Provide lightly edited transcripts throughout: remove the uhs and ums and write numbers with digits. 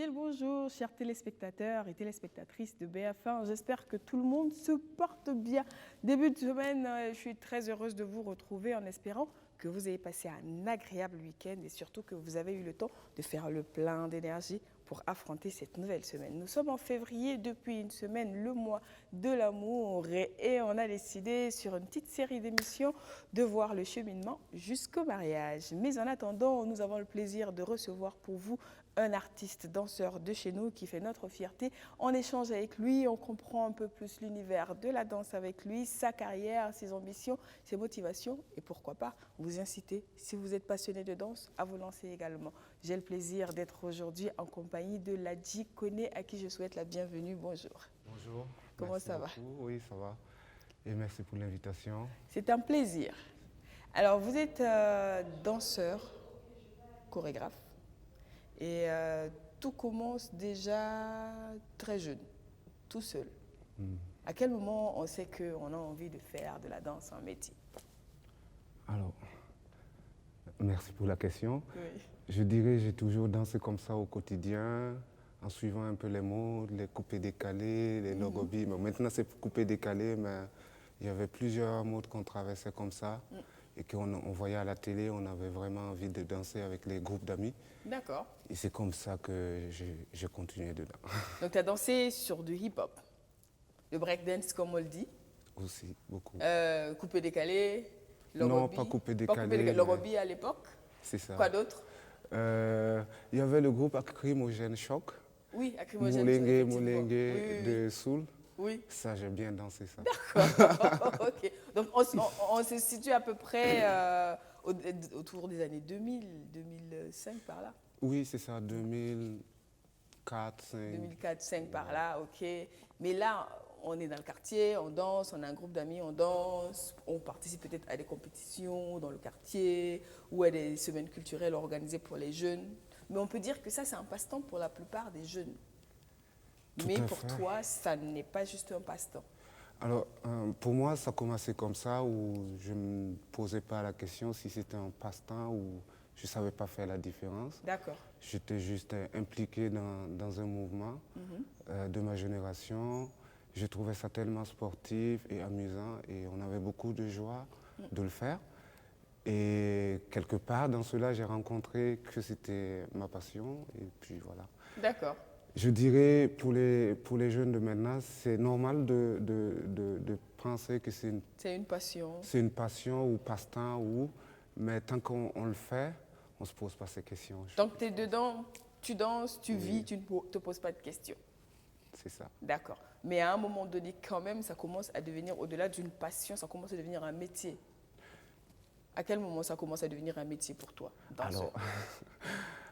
Bien le bonjour, chers téléspectateurs et téléspectatrices de BF1. J'espère que tout le monde se porte bien. Début de semaine, je suis très heureuse de vous retrouver en espérant que vous ayez passé un agréable week-end et surtout que vous avez eu le temps de faire le plein d'énergie pour affronter cette nouvelle semaine. Nous sommes en février, depuis une semaine, le mois de l'amour, et on a décidé sur une petite série d'émissions de voir le cheminement jusqu'au mariage. Mais en attendant, nous avons le plaisir de recevoir pour vous un artiste danseur de chez nous qui fait notre fierté. On échange avec lui, on comprend un peu plus l'univers de la danse avec lui, sa carrière, ses ambitions, ses motivations et pourquoi pas vous inciter, si vous êtes passionné de danse, à vous lancer également. J'ai le plaisir d'être aujourd'hui en compagnie de Ladji Koné à qui je souhaite la bienvenue. Bonjour. Bonjour. Comment ça va? Oui, ça va. Et merci pour l'invitation. C'est un plaisir. Alors, vous êtes danseur, chorégraphe, et tout commence déjà très jeune, tout seul. À quel moment on sait qu'on a envie de faire de la danse un métier? Alors, merci pour la question. Oui. Je dirais que j'ai toujours dansé comme ça au quotidien, en suivant un peu les modes, les coupés décalés, les logobis. Mais maintenant, c'est coupé décalé, mais il y avait plusieurs modes qu'on traversait comme ça. Et qu'on voyait à la télé, on avait vraiment envie de danser avec les groupes d'amis. D'accord. Et c'est comme ça que j'ai continué dedans. Donc, tu as dansé sur du hip-hop, le breakdance comme on le dit, Aussi, beaucoup. coupé décalé, Non, pas coupé décalé. Le logobie à l'époque. C'est ça. Quoi d'autre? Il y avait le groupe Acrymogène Choc. Oui, Acrymogène. Moulengue Oui. de Soul. Oui. Ça, j'ai bien dansé ça. D'accord. Ok. Donc, on se situe à peu près autour des années 2000, 2005 par là. Oui, c'est ça, 2004, 2005. 2004, 2005 par là, ok. Mais là, on est dans le quartier, on danse, on a un groupe d'amis, on danse, on participe peut-être à des compétitions dans le quartier ou à des semaines culturelles organisées pour les jeunes. Mais on peut dire que ça, c'est un passe-temps pour la plupart des jeunes. Mais pour toi, ça n'est pas juste un passe-temps. Alors, pour moi, ça a commencé comme ça, où je ne me posais pas la question si c'était un passe-temps ou je ne savais pas faire la différence. D'accord. J'étais juste impliqué dans un mouvement de ma génération. Je trouvais ça tellement sportif et amusant et on avait beaucoup de joie de le faire. Et quelque part, dans cela, j'ai rencontré que c'était ma passion et puis voilà. D'accord. Je dirais pour les jeunes de maintenant, c'est normal de penser que c'est une passion. C'est une passion ou passe-temps, mais tant qu'on le fait, on ne se pose pas ces questions. Tant que tu es dedans, tu danses, tu vis, tu ne te poses pas de questions. C'est ça. D'accord. Mais à un moment donné, quand même, ça commence à devenir, au-delà d'une passion, ça commence à devenir un métier. À quel moment ça commence à devenir un métier pour toi, danseur? Alors,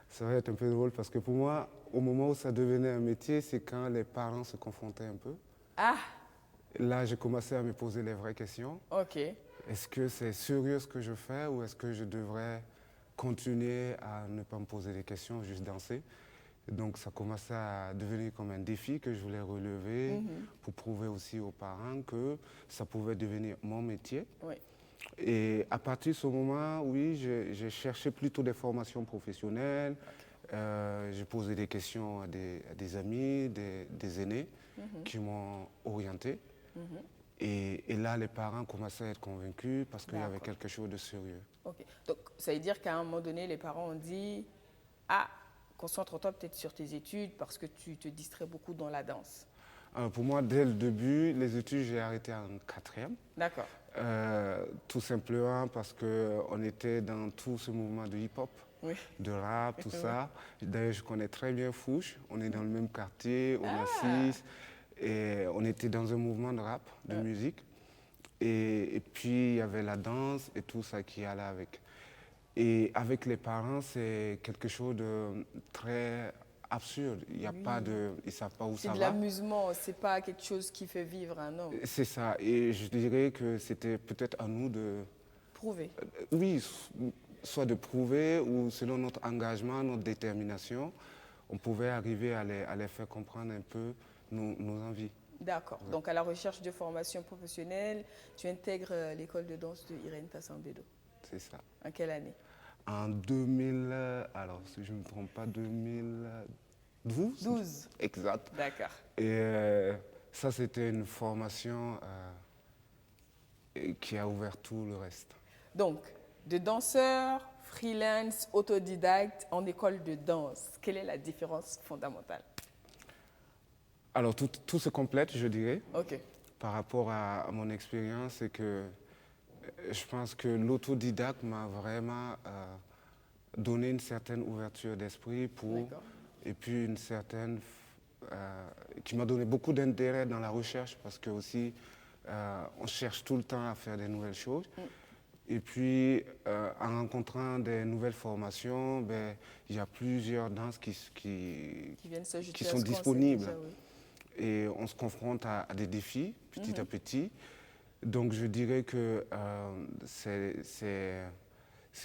ça va être un peu drôle parce que pour moi, au moment où ça devenait un métier, c'est quand les parents se confrontaient un peu. Ah! Là, j'ai commencé à me poser les vraies questions. Ok. Est-ce que c'est sérieux ce que je fais ou est-ce que je devrais continuer à ne pas me poser des questions, juste danser? Donc ça commençait à devenir comme un défi que je voulais relever pour prouver aussi aux parents que ça pouvait devenir mon métier. Oui. Et à partir de ce moment, oui, j'ai cherché plutôt des formations professionnelles. J'ai posé des questions à des amis, des aînés qui m'ont orienté. Et là, les parents commençaient à être convaincus parce qu'il y avait quelque chose de sérieux. Ok. Donc, ça veut dire qu'à un moment donné, les parents ont dit « Ah, concentre-toi peut-être sur tes études parce que tu te distrais beaucoup dans la danse. » Pour moi, dès le début, les études, j'ai arrêté en 4e. D'accord. Tout simplement parce qu'on était dans tout ce mouvement de hip-hop, de rap, tout ça. D'ailleurs, je connais très bien Fouche. On est dans le même quartier, on assiste. Et on était dans un mouvement de rap, de musique. Et puis, il y avait la danse et tout ça qui allait avec. Et avec les parents, c'est quelque chose de très absurde. Il y a pas de, ils ne savent pas où ça va. C'est de l'amusement, ce n'est pas quelque chose qui fait vivre un homme. C'est ça. Et je dirais que c'était peut-être à nous de... Prouver. Oui, soit de prouver ou selon notre engagement, notre détermination, on pouvait arriver à les faire comprendre un peu nos envies. D'accord. Ouais. Donc à la recherche de formation professionnelle, tu intègres l'école de danse de Irène Tassambedo. C'est ça. En quelle année? En 2000, alors si je ne me trompe pas, 2002. 12. 12. Exact. D'accord. Et ça, c'était une formation qui a ouvert tout le reste. Donc, de danseur, freelance, autodidacte en école de danse, quelle est la différence fondamentale? Alors, tout se complète, je dirais. OK. Par rapport à mon expérience, c'est que je pense que l'autodidacte m'a vraiment donné une certaine ouverture d'esprit et puis une certaine qui m'a donné beaucoup d'intérêt dans la recherche parce que aussi on cherche tout le temps à faire des nouvelles choses. Et puis en rencontrant des nouvelles formations, ben, il y a plusieurs danses qui sont disponibles. Déjà, oui. Et on se confronte à des défis petit à petit. Donc je dirais que c'est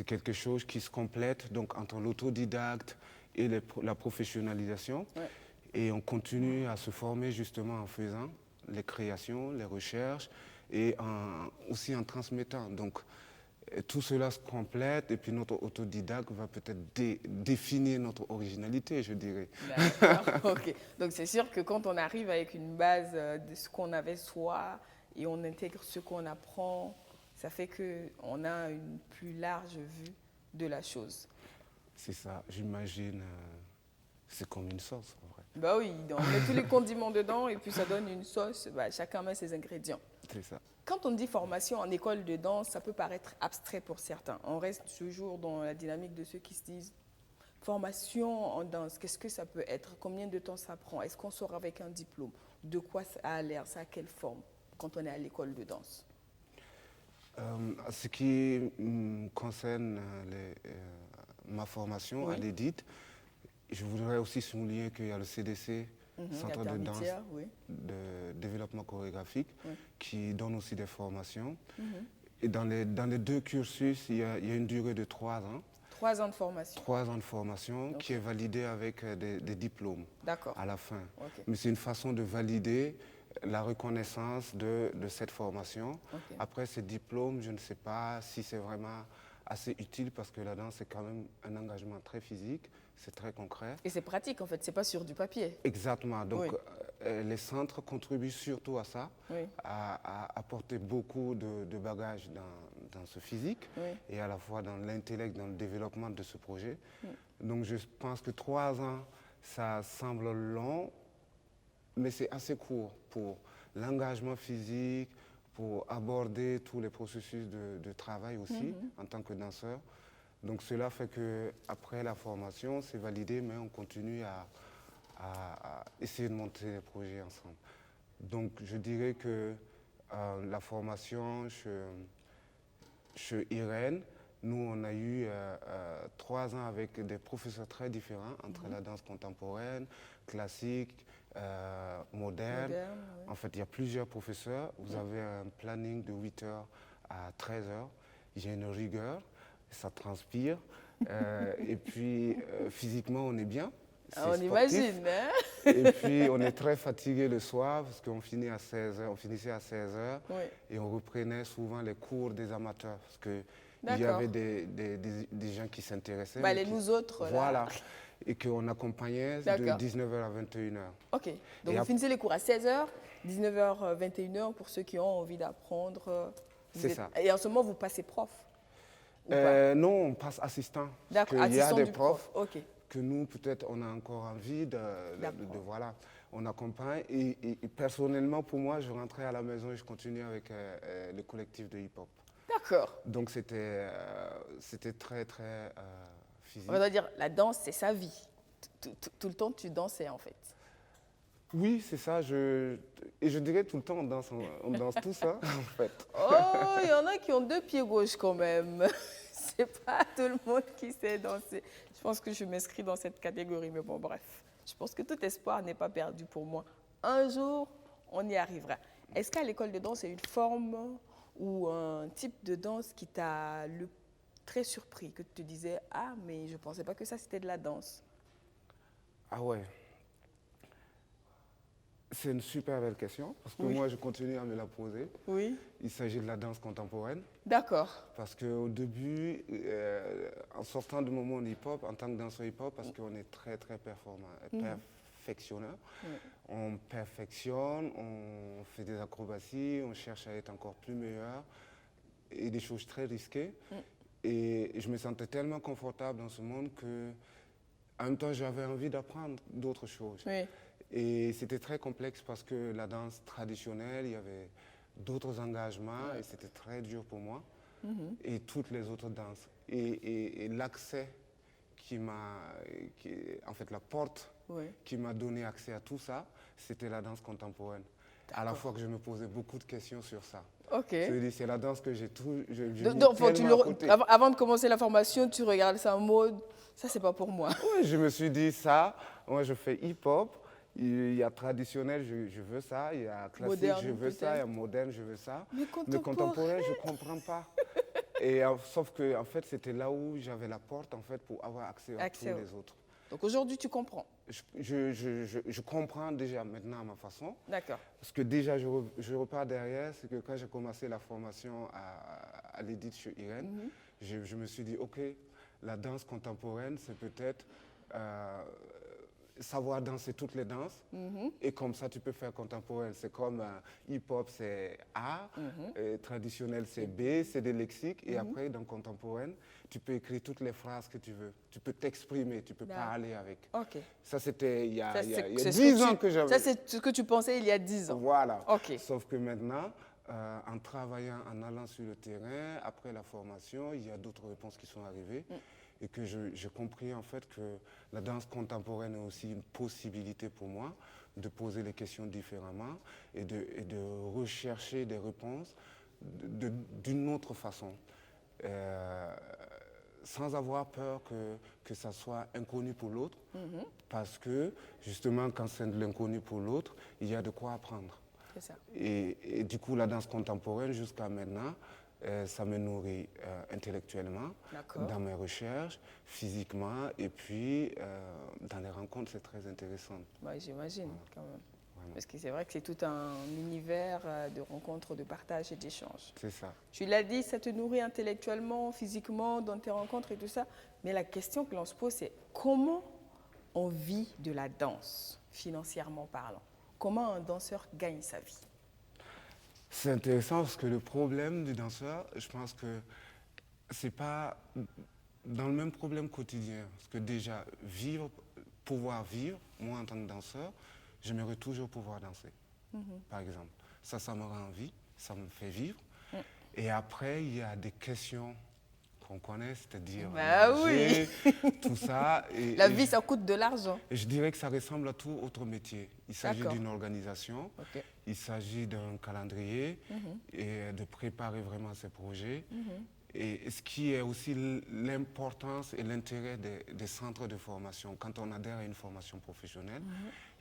quelque chose qui se complète donc, entre l'autodidacte et la professionnalisation. Ouais. Et on continue à se former justement en faisant les créations, les recherches et aussi en transmettant. Donc tout cela se complète et puis notre autodidacte va peut-être définir notre originalité, je dirais. D'accord, ok. Donc c'est sûr que quand on arrive avec une base de ce qu'on avait soi et on intègre ce qu'on apprend, ça fait qu'on a une plus large vue de la chose. C'est ça, j'imagine, c'est comme une sauce en vrai. Bah oui, on met tous les condiments dedans et puis ça donne une sauce, bah, chacun met ses ingrédients. C'est ça. Quand on dit formation en école de danse, ça peut paraître abstrait pour certains. On reste toujours dans la dynamique de ceux qui se disent formation en danse, qu'est-ce que ça peut être? Combien de temps ça prend? Est-ce qu'on sort avec un diplôme? De quoi ça a l'air? Ça a quelle forme quand on est à l'école de danse? Ce qui concerne ma formation à l'EDIT, je voudrais aussi souligner qu'il y a le CDC, Centre de danse, de développement chorégraphique, qui donne aussi des formations. Et dans les deux cursus, il y a une durée de 3 ans. 3 ans de formation. 3 ans de formation qui est validée avec des diplômes à la fin. Mais c'est une façon de valider la reconnaissance de cette formation. Après ces diplômes, je ne sais pas si c'est vraiment assez utile parce que la danse, c'est quand même un engagement très physique, c'est très concret. Et c'est pratique en fait, c'est pas sur du papier. Exactement. Donc les centres contribuent surtout à ça, à apporter beaucoup de bagages dans ce physique et à la fois dans l'intellect, dans le développement de ce projet. Donc je pense que 3 ans, ça semble long, mais c'est assez court pour l'engagement physique, pour aborder tous les processus de travail aussi en tant que danseur. Donc cela fait qu'après la formation, c'est validé, mais on continue à essayer de monter les projets ensemble. Donc je dirais que la formation chez Irène, nous on a eu 3 ans avec des professeurs très différents entre la danse contemporaine, classique, moderne. En fait, il y a plusieurs professeurs. Vous avez un planning de 8h à 13h. Il y a une rigueur, ça transpire. Et puis, physiquement, on est bien. On imagine, hein? Et puis, on est très fatigué le soir parce qu'on finit à 16h. On finissait à 16h et on reprenait souvent les cours des amateurs parce qu'il y avait des gens qui s'intéressaient. Les nous autres, voilà. Et qu'on accompagnait de 19h à 21h. Ok. Donc vous finissez les cours à 16h, 19h, 21h pour ceux qui ont envie d'apprendre. C'est ça. Et en ce moment, vous passez prof? Non, on passe assistant. D'accord, assistant. Il y a des profs okay. que nous, peut-être, on a encore envie de voilà, on accompagne. Et personnellement, pour moi, je rentrais à la maison et je continuais avec le collectif de hip-hop. D'accord. Donc c'était très, très physique. On va dire, la danse, c'est sa vie. Tout le temps, tu dansais, en fait. Oui, c'est ça. Et je dirais tout le temps, on danse tout ça, en fait. Oh, il y en a qui ont 2 pieds gauches quand même. C'est pas tout le monde qui sait danser. Je pense que je m'inscris dans cette catégorie, mais bon, bref. Je pense que tout espoir n'est pas perdu pour moi. Un jour, on y arrivera. Est-ce qu'à l'école de danse, il y a une forme ou un type de danse qui t'a très surpris, que tu te disais « Ah, mais je ne pensais pas que ça, c'était de la danse ». Ah ouais. C'est une super belle question, parce que Oui. moi, je continue à me la poser. Oui. Il s'agit de la danse contemporaine. D'accord. Parce qu'au début, en sortant de mon monde hip-hop, en tant que danseur hip-hop, parce qu'on est très, très perfectionneur, on perfectionne, on fait des acrobaties, on cherche à être encore plus meilleur, et des choses très risquées. Et je me sentais tellement confortable dans ce monde que, en même temps, j'avais envie d'apprendre d'autres choses. Oui. Et c'était très complexe parce que la danse traditionnelle, il y avait d'autres engagements et c'était très dur pour moi. Et toutes les autres danses. Et l'accès en fait, la porte qui m'a donné accès à tout ça, c'était la danse contemporaine. À la fois que je me posais beaucoup de questions sur ça. Ok. Je veux dire, c'est la danse que j'ai Donc, avant de commencer la formation, tu regardes ça en mode, ça c'est pas pour moi. Oui, je me suis dit ça, moi je fais hip-hop, il y a traditionnel, je veux ça, il y a classique, Moderne, je veux ça, il y a peut-être. moderne, je veux ça. Mais Contemporain, je ne comprends pas. Et sauf que en fait, c'était là où j'avais la porte en fait, pour avoir accès à tous les autres. Donc aujourd'hui, tu comprends. Je comprends déjà maintenant à ma façon. D'accord. Parce que déjà, je repars derrière, c'est que quand j'ai commencé la formation à l'EDIT chez Irène, je me suis dit, OK, la danse contemporaine, c'est peut-être savoir danser toutes les danses. Et comme ça, tu peux faire contemporaine. C'est comme hip-hop, c'est A, traditionnel, c'est B, c'est des lexiques. Et après, dans contemporaine, tu peux écrire toutes les phrases que tu veux. Tu peux t'exprimer, tu peux parler avec. OK. Ça, c'était il y a 10 10 ans que j'avais. Ça, c'est ce que tu pensais il y a 10 ans. Voilà. OK. Sauf que maintenant, en travaillant, en allant sur le terrain, après la formation, il y a d'autres réponses qui sont arrivées. Et que j'ai compris en fait que la danse contemporaine est aussi une possibilité pour moi de poser les questions différemment et de rechercher des réponses d'une autre façon. Sans avoir peur que ça soit inconnu pour l'autre, parce que justement quand c'est de l'inconnu pour l'autre, il y a de quoi apprendre. C'est ça. Et du coup, la danse contemporaine jusqu'à maintenant, ça me nourrit intellectuellement, dans mes recherches, physiquement, et puis dans les rencontres, c'est très intéressant. Ouais, j'imagine quand même. Vraiment. Parce que c'est vrai que c'est tout un univers de rencontres, de partage et d'échanges. C'est ça. Tu l'as dit, ça te nourrit intellectuellement, physiquement, dans tes rencontres et tout ça. Mais la question que l'on se pose, c'est comment on vit de la danse, financièrement parlant? Comment un danseur gagne sa vie? C'est intéressant parce que le problème du danseur, je pense que c'est pas dans le même problème quotidien. Parce que déjà, pouvoir vivre, moi en tant que danseur, j'aimerais toujours pouvoir danser, par exemple. Ça me rend envie, ça me fait vivre. Et après, il y a des questions qu'on connaît, c'est-à-dire manger, tout ça. La vie, ça coûte de l'argent. Et je dirais que ça ressemble à tout autre métier. Il s'agit d'une organisation, il s'agit d'un calendrier et de préparer vraiment ces projets. Et ce qui est aussi l'importance et l'intérêt des centres de formation. Quand on adhère à une formation professionnelle,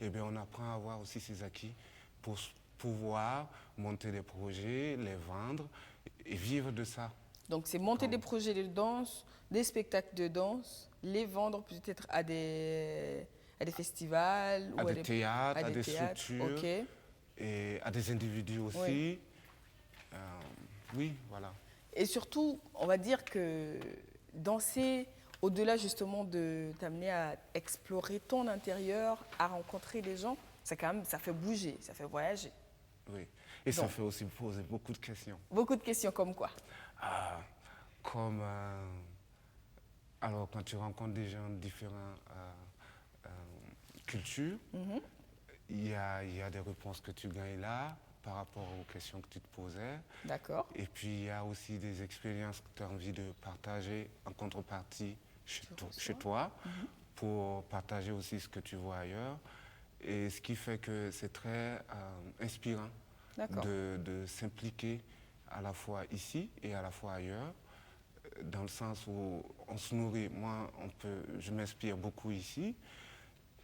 eh bien, on apprend à avoir aussi ses acquis pour pouvoir monter des projets, les vendre et vivre de ça. Donc, c'est monter des projets de danse, des spectacles de danse, les vendre peut-être à des festivals, à des théâtres, à des structures, et à des individus aussi. Oui, voilà. Et surtout, on va dire que danser, au-delà justement de t'amener à explorer ton intérieur, à rencontrer des gens, ça fait bouger, ça fait voyager. Oui, et ça fait aussi poser beaucoup de questions. Beaucoup de questions comme quoi? Comme, alors quand tu rencontres des gens de différentes cultures, il y a des réponses que tu gagnes là par rapport aux questions que tu te posais. D'accord. Et puis il y a aussi des expériences que tu as envie de partager en contrepartie chez toi pour partager aussi ce que tu vois ailleurs. Et ce qui fait que c'est très inspirant de s'impliquer à la fois ici et à la fois ailleurs, dans le sens où on se nourrit. Moi, je m'inspire beaucoup ici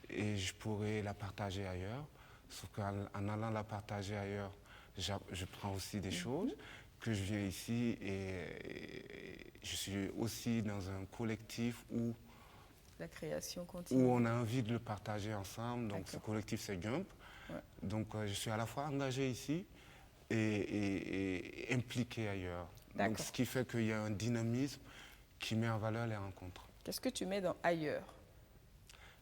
et je pourrais la partager ailleurs. Sauf qu'en allant la partager ailleurs, je prends aussi des choses que je viens ici et je suis aussi dans un collectif où la création continue. Où on a envie de le partager ensemble. Donc ce collectif, c'est Jump. Ouais. Donc, je suis à la fois engagé ici et impliqué ailleurs. Donc, ce qui fait qu'il y a un dynamisme qui met en valeur les rencontres. Qu'est-ce que tu mets dans ailleurs?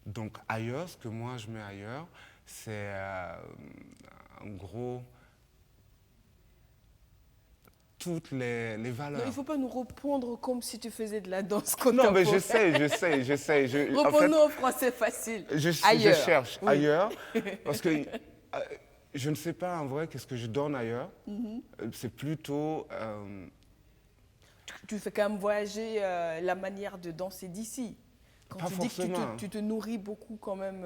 Donc, ailleurs, ce que moi je mets ailleurs, c'est en gros toutes les valeurs. Non, il ne faut pas nous répondre comme si tu faisais de la danse contemporaine. Non, mais j'essaie. Réponds-nous en français facile. Je cherche ailleurs, parce que je ne sais pas en vrai qu'est-ce que je donne ailleurs. C'est plutôt... Tu fais quand même voyager la manière de danser d'ici. Quand pas tu dis forcément. que tu te nourris beaucoup quand même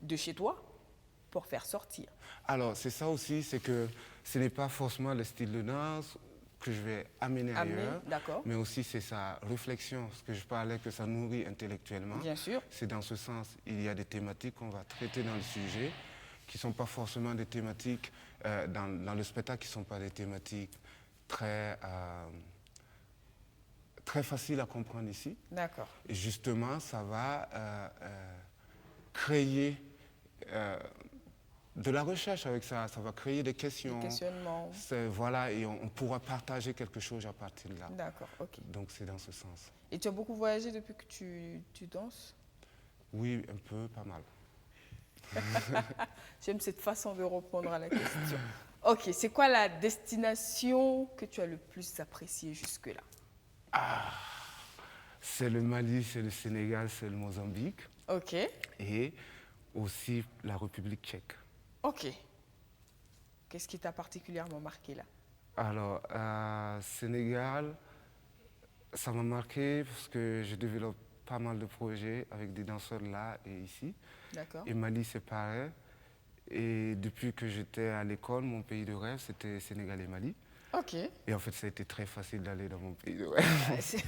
de chez toi pour faire sortir. Alors, c'est ça aussi, c'est que ce n'est pas forcément le style de danse que je vais amener ailleurs, mais aussi c'est sa réflexion, ce que je parlais que ça nourrit intellectuellement. Bien sûr. C'est dans ce sens, il y a des thématiques qu'on va traiter dans le sujet, qui ne sont pas forcément des thématiques dans le spectacle, qui ne sont pas des thématiques très faciles à comprendre ici. D'accord. Et justement, ça va créer de la recherche avec ça, ça va créer des questions. Des questionnements. Voilà, et on pourra partager quelque chose à partir de là. D'accord, ok. Donc c'est dans ce sens. Et tu as beaucoup voyagé depuis que tu danses? Oui, un peu, pas mal. J'aime cette façon de répondre à la question. Ok, c'est quoi la destination que tu as le plus appréciée jusque-là? C'est le Mali, c'est le Sénégal, c'est le Mozambique. Ok. Et aussi la République tchèque. Ok. Qu'est-ce qui t'a particulièrement marqué là? Alors, Sénégal, ça m'a marqué parce que je développe pas mal de projets avec des danseurs là et ici. D'accord. Et Mali, c'est pareil. Et depuis que j'étais à l'école, mon pays de rêve, c'était Sénégal et Mali. Ok. Et en fait, ça a été très facile d'aller dans mon pays de rêve.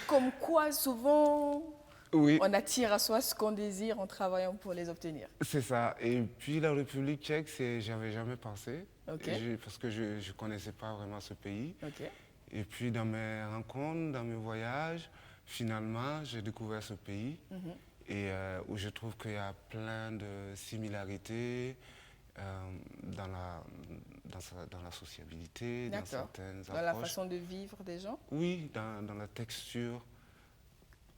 Comme quoi, souvent, oui. On attire à soi ce qu'on désire en travaillant pour les obtenir. C'est ça. Et puis la République tchèque, j'avais jamais pensé, parce que je ne connaissais pas vraiment ce pays. Et puis dans mes rencontres, dans mes voyages, finalement, j'ai découvert ce pays et où je trouve qu'il y a plein de similarités dans la sociabilité, dans certaines approches. Dans la façon de vivre des gens? Oui, dans la texture.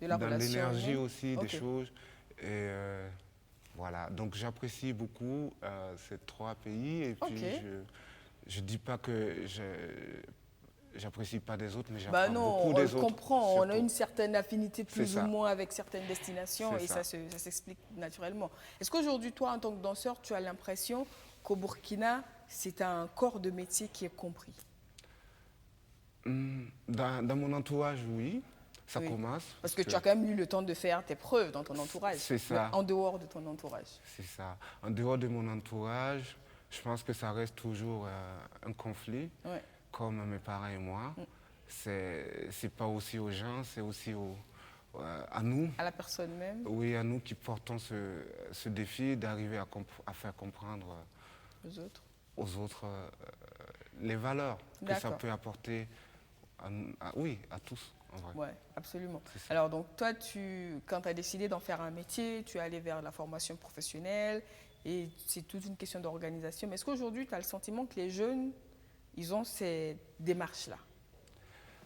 Dans l'énergie aussi des choses. Et voilà, donc j'apprécie beaucoup ces trois pays. Et puis je ne dis pas que j'apprécie pas des autres, mais j'apprends beaucoup des autres. On comprend, on a une certaine affinité plus ou moins avec certaines destinations et ça s'explique naturellement. Est-ce qu'aujourd'hui, toi, en tant que danseur, tu as l'impression qu'au Burkina, c'est un corps de métier qui est compris? Dans mon entourage, oui. Ça commence. Parce que tu as quand même eu le temps de faire tes preuves dans ton entourage. C'est ça. En dehors de ton entourage. C'est ça. En dehors de mon entourage, je pense que ça reste toujours un conflit, comme mes parents et moi. C'est pas aussi aux gens, c'est aussi à nous. À la personne même. Oui, à nous qui portons ce défi d'arriver à faire comprendre aux autres les valeurs que ça peut apporter à tous. Oui, absolument. Alors, donc, toi, quand tu as décidé d'en faire un métier, tu es allé vers la formation professionnelle et c'est toute une question d'organisation. Mais est-ce qu'aujourd'hui, tu as le sentiment que les jeunes, ils ont ces démarches-là?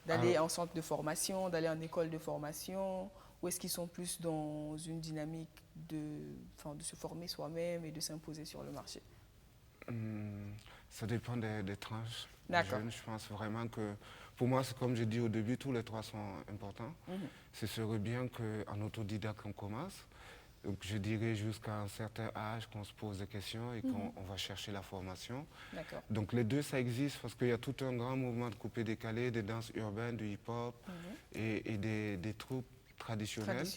D'aller en centre de formation, d'aller en école de formation, ou est-ce qu'ils sont plus dans une dynamique de se former soi-même et de s'imposer sur le marché? Ça dépend des tranches. D'accord. Je pense vraiment que, pour moi, c'est comme j'ai dit au début, tous les trois sont importants. Ce serait bien qu'en autodidacte, on commence. Donc, je dirais jusqu'à un certain âge qu'on se pose des questions et qu'on va chercher la formation. Donc les deux, ça existe parce qu'il y a tout un grand mouvement de coupé-décalé, des danses urbaines, du hip-hop et des troupes traditionnelles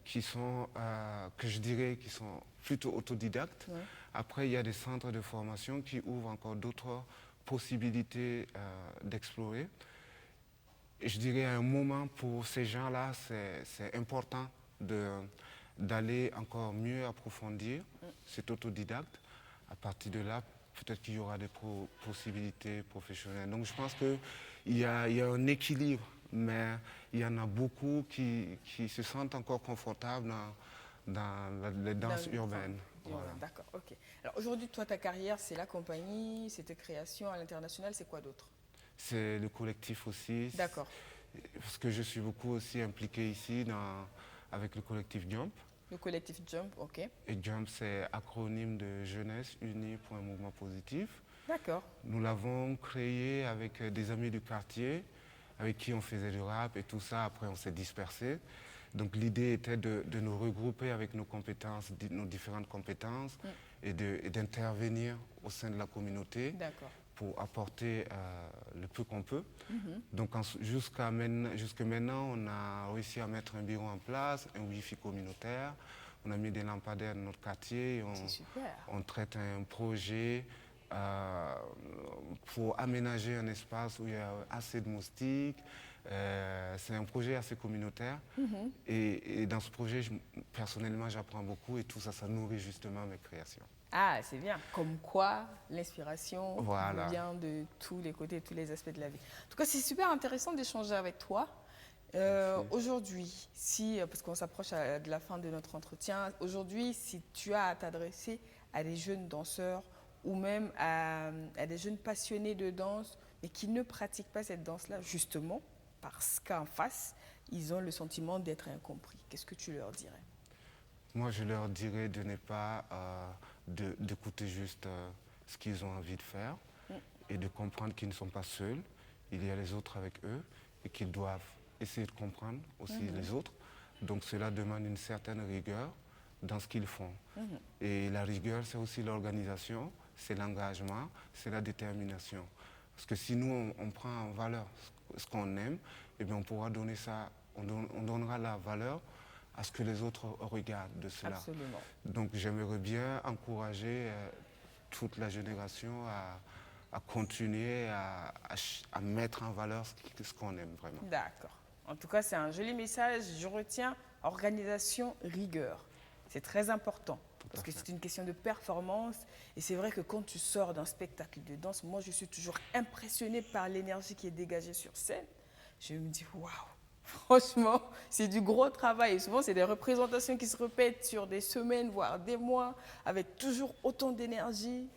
qui sont, que je dirais, qui sont plutôt autodidactes. Après, il y a des centres de formation qui ouvrent encore d'autres possibilités d'explorer. Et je dirais à un moment, pour ces gens-là, c'est important d'aller encore mieux approfondir cet autodidacte. À partir de là, peut-être qu'il y aura des possibilités professionnelles. Donc je pense qu'il y a un équilibre, mais il y en a beaucoup qui se sentent encore confortables dans les danses urbaines. Voilà. D'accord, ok. Alors aujourd'hui, toi, ta carrière, c'est la compagnie, c'est tes créations à l'international, c'est quoi d'autre? C'est le collectif aussi. D'accord. Parce que je suis beaucoup aussi impliqué ici avec le collectif Jump. Le collectif Jump, ok. Et Jump, c'est acronyme de Jeunesse Unie pour un mouvement positif. D'accord. Nous l'avons créé avec des amis du quartier, avec qui on faisait du rap et tout ça. Après, on s'est dispersé. Donc l'idée était de nous regrouper avec nos compétences, nos différentes compétences, et d'intervenir au sein de la communauté pour apporter le peu qu'on peut. Donc jusque maintenant, on a réussi à mettre un bureau en place, un Wi-Fi communautaire. On a mis des lampadaires dans notre quartier. On traite un projet pour aménager un espace où il y a assez de moustiques. C'est un projet assez communautaire et dans ce projet, personnellement, j'apprends beaucoup et tout ça, ça nourrit justement mes créations. Ah, c'est bien. Comme quoi, l'inspiration voilà. vient de tous les côtés, tous les aspects de la vie. En tout cas, c'est super intéressant d'échanger avec toi. Aujourd'hui, parce qu'on s'approche de la fin de notre entretien, aujourd'hui, si tu as à t'adresser à des jeunes danseurs ou même à des jeunes passionnés de danse, mais qui ne pratiquent pas cette danse-là, justement, parce qu'en face, ils ont le sentiment d'être incompris. Qu'est-ce que tu leur dirais? Moi, je leur dirais de ne pas d'écouter juste ce qu'ils ont envie de faire et de comprendre qu'ils ne sont pas seuls. Il y a les autres avec eux et qu'ils doivent essayer de comprendre aussi les autres. Donc cela demande une certaine rigueur dans ce qu'ils font. Et la rigueur, c'est aussi l'organisation, c'est l'engagement, c'est la détermination. Parce que si nous, on prend en valeur ce qu'on aime, eh bien, on pourra donner ça, on donnera la valeur à ce que les autres regardent de cela. Absolument. Donc j'aimerais bien encourager toute la génération à continuer à mettre en valeur ce qu'on aime vraiment. D'accord. En tout cas, c'est un joli message. Je retiens organisation, rigueur. C'est très important. Parce que c'est une question de performance. Et c'est vrai que quand tu sors d'un spectacle de danse, moi, je suis toujours impressionnée par l'énergie qui est dégagée sur scène. Je me dis, waouh, franchement, c'est du gros travail. Et souvent, c'est des représentations qui se répètent sur des semaines, voire des mois, avec toujours autant d'énergie.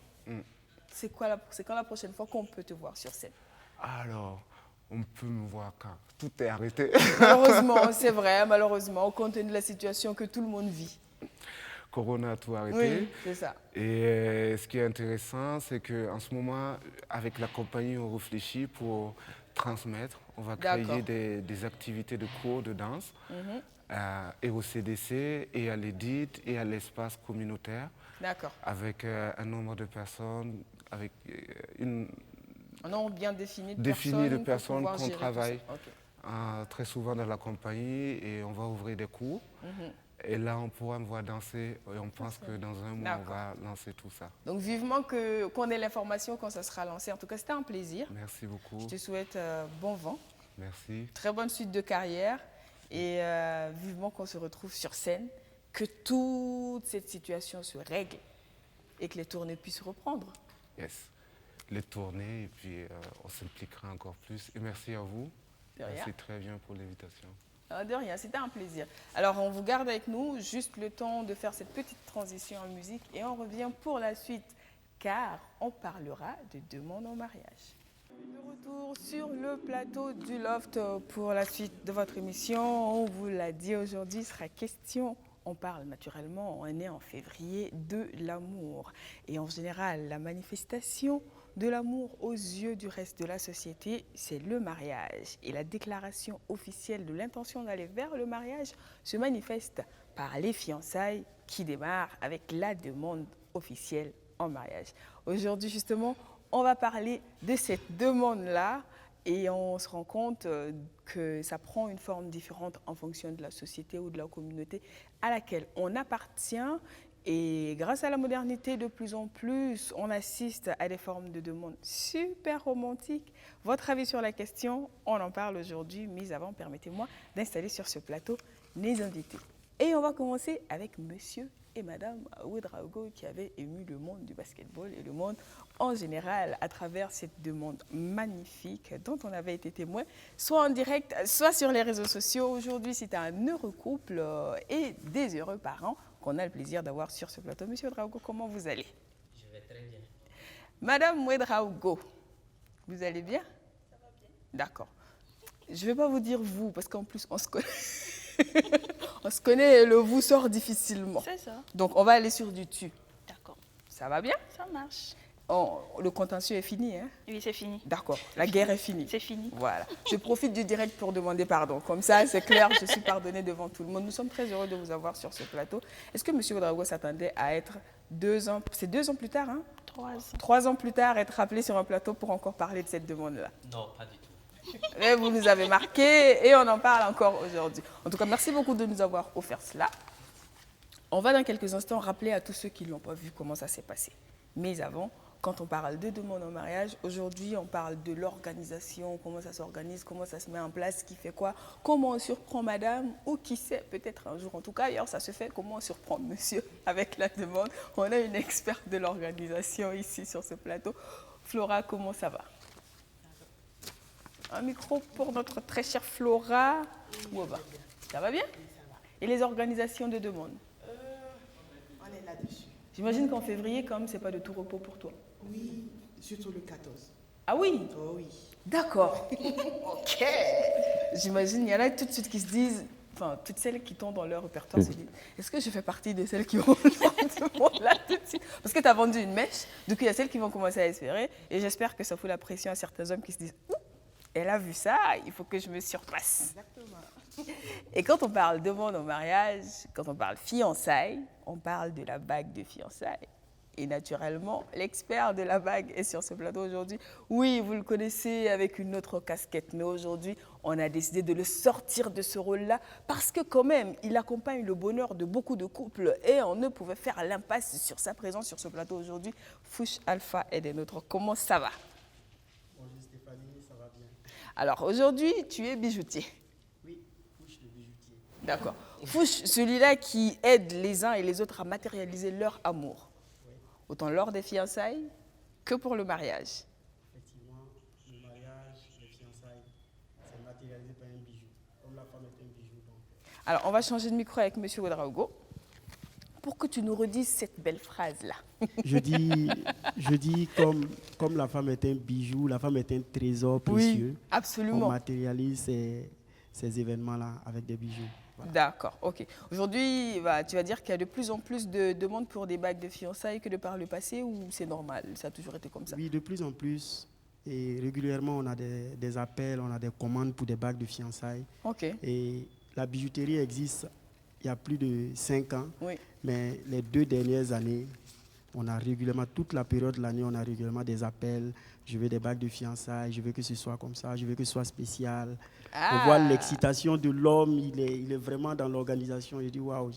C'est quand la prochaine fois qu'on peut te voir sur scène? Alors, on peut me voir quand tout est arrêté. Malheureusement, c'est vrai, malheureusement, compte tenu de la situation que tout le monde vit. Corona a tout arrêté. Oui, c'est ça. Et ce qui est intéressant, c'est qu'en ce moment, avec la compagnie, on réfléchit pour transmettre. On va créer des activités de cours de danse et au CDC, et à l'EDIT, et à l'espace communautaire. D'accord. Avec un nombre de personnes, avec un nombre bien défini de personnes qu'on travaille très souvent dans la compagnie, et on va ouvrir des cours. Et là, on pourra me voir danser et on pense que dans un mois, on va lancer tout ça. Donc, vivement qu'on ait l'information quand ça sera lancé. En tout cas, c'était un plaisir. Merci beaucoup. Je te souhaite bon vent. Merci. Très bonne suite de carrière et vivement qu'on se retrouve sur scène, que toute cette situation se règle et que les tournées puissent reprendre. Yes. Les tournées, et puis on s'impliquera encore plus. Et merci à vous. Merci très bien pour l'invitation. De rien, c'était un plaisir. Alors, on vous garde avec nous, juste le temps de faire cette petite transition en musique et on revient pour la suite, car on parlera de demande en mariage. De retour sur le plateau du Loft pour la suite de votre émission. On vous l'a dit aujourd'hui, sera question, on parle naturellement, on est en février, de l'amour. Et en général, la manifestation de l'amour aux yeux du reste de la société, c'est le mariage. Et la déclaration officielle de l'intention d'aller vers le mariage se manifeste par les fiançailles qui démarrent avec la demande officielle en mariage. Aujourd'hui, justement, on va parler de cette demande-là et on se rend compte que ça prend une forme différente en fonction de la société ou de la communauté à laquelle on appartient. Et grâce à la modernité, de plus en plus, on assiste à des formes de demande super romantiques. Votre avis sur la question, on en parle aujourd'hui. Mais avant, permettez-moi d'installer sur ce plateau mes invités. Et on va commencer avec Monsieur et Madame Ouedraogo qui avait ému le monde du basketball et le monde en général à travers cette demande magnifique dont on avait été témoin, soit en direct, soit sur les réseaux sociaux. Aujourd'hui, c'est un heureux couple et des heureux parents qu'on a le plaisir d'avoir sur ce plateau. Monsieur Ouedraogo, comment vous allez? Je vais très bien. Madame Ouedraogo, vous allez bien? Ça va bien. D'accord. Je ne vais pas vous dire vous, parce qu'en plus, on se connaît. On se connaît et le vous sort difficilement. C'est ça. Donc, on va aller sur du tu. D'accord. Ça va bien? Ça marche. Le contentieux est fini, hein? Oui, c'est fini. D'accord. La guerre est finie. C'est fini. Voilà. Je profite du direct pour demander pardon. Comme ça, c'est clair, je suis pardonnée devant tout le monde. Nous sommes très heureux de vous avoir sur ce plateau. Est-ce que M. Ouedraogo s'attendait à être 2 ans, c'est 2 ans plus tard, hein? 3 ans. 3 ans plus tard, être appelé sur un plateau pour encore parler de cette demande-là? Non, pas du tout. Mais vous nous avez marqué et on en parle encore aujourd'hui. En tout cas, merci beaucoup de nous avoir offert cela. On va dans quelques instants rappeler à tous ceux qui ne l'ont pas vu comment ça s'est passé. Mais avant, quand on parle de demande en mariage, aujourd'hui on parle de l'organisation, comment ça s'organise, comment ça se met en place, qui fait quoi, comment on surprend madame, ou qui sait, peut-être un jour en tout cas, ailleurs ça se fait, comment on surprend monsieur avec la demande. On a une experte de l'organisation ici sur ce plateau. Flora, comment ça va? Un micro pour notre très chère Flora. Woba. Ça va bien? Et les organisations de demande? On est là-dessus. J'imagine qu'en février, comme c'est pas de tout repos pour toi. Oui, surtout le 14. Ah oui? Oh oui. D'accord. Ok. J'imagine, il y en a tout de suite qui se disent, enfin, toutes celles qui tombent dans leur répertoire se disent, est-ce que je fais partie de celles qui vont là tout de suite? Parce que tu as vendu une mèche, donc il y a celles qui vont commencer à espérer, et j'espère que ça fout la pression à certains hommes qui se disent, elle a vu ça, il faut que je me surpasse. Exactement. Et quand on parle demande en mariage, quand on parle fiançailles, on parle de la bague de fiançailles. Et naturellement, l'expert de la bague est sur ce plateau aujourd'hui. Oui, vous le connaissez avec une autre casquette, mais aujourd'hui, on a décidé de le sortir de ce rôle-là parce que quand même, il accompagne le bonheur de beaucoup de couples et on ne pouvait faire l'impasse sur sa présence sur ce plateau aujourd'hui. Fouch Alpha est des nôtres. Comment ça va? Bonjour Stéphanie, ça va bien? Alors aujourd'hui, tu es bijoutier. Oui, couche de bijoutier. D'accord. Fouch, celui-là qui aide les uns et les autres à matérialiser leur amour. Oui, Autant lors des fiançailles que pour le mariage. effectivement, le mariage, les fiançailles, c'est matérialisé par un bijou. Comme la femme est un bijou, donc. Alors, on va changer de micro avec M. Ouedraogo pour que tu nous redises cette belle phrase-là. Je dis comme la femme est un bijou, la femme est un trésor précieux. Oui, On absolument. matérialise ces événements-là avec des bijoux. Voilà. D'accord, ok. Aujourd'hui, tu vas dire qu'il y a de plus en plus de demandes pour des bagues de fiançailles que de par le passé ou c'est normal? Ça a toujours été comme ça? Oui, de plus en plus. Et régulièrement, on a des appels, on a des commandes pour des bagues de fiançailles. Ok, Et la bijouterie existe il y a plus de 5 ans. oui. Mais les 2 dernières années, on a régulièrement, toute la période de l'année, on a régulièrement des appels. Je veux des bagues de fiançailles, je veux que ce soit comme ça, je veux que ce soit spécial. On voit l'excitation de l'homme, il est vraiment dans l'organisation. Je dis waouh,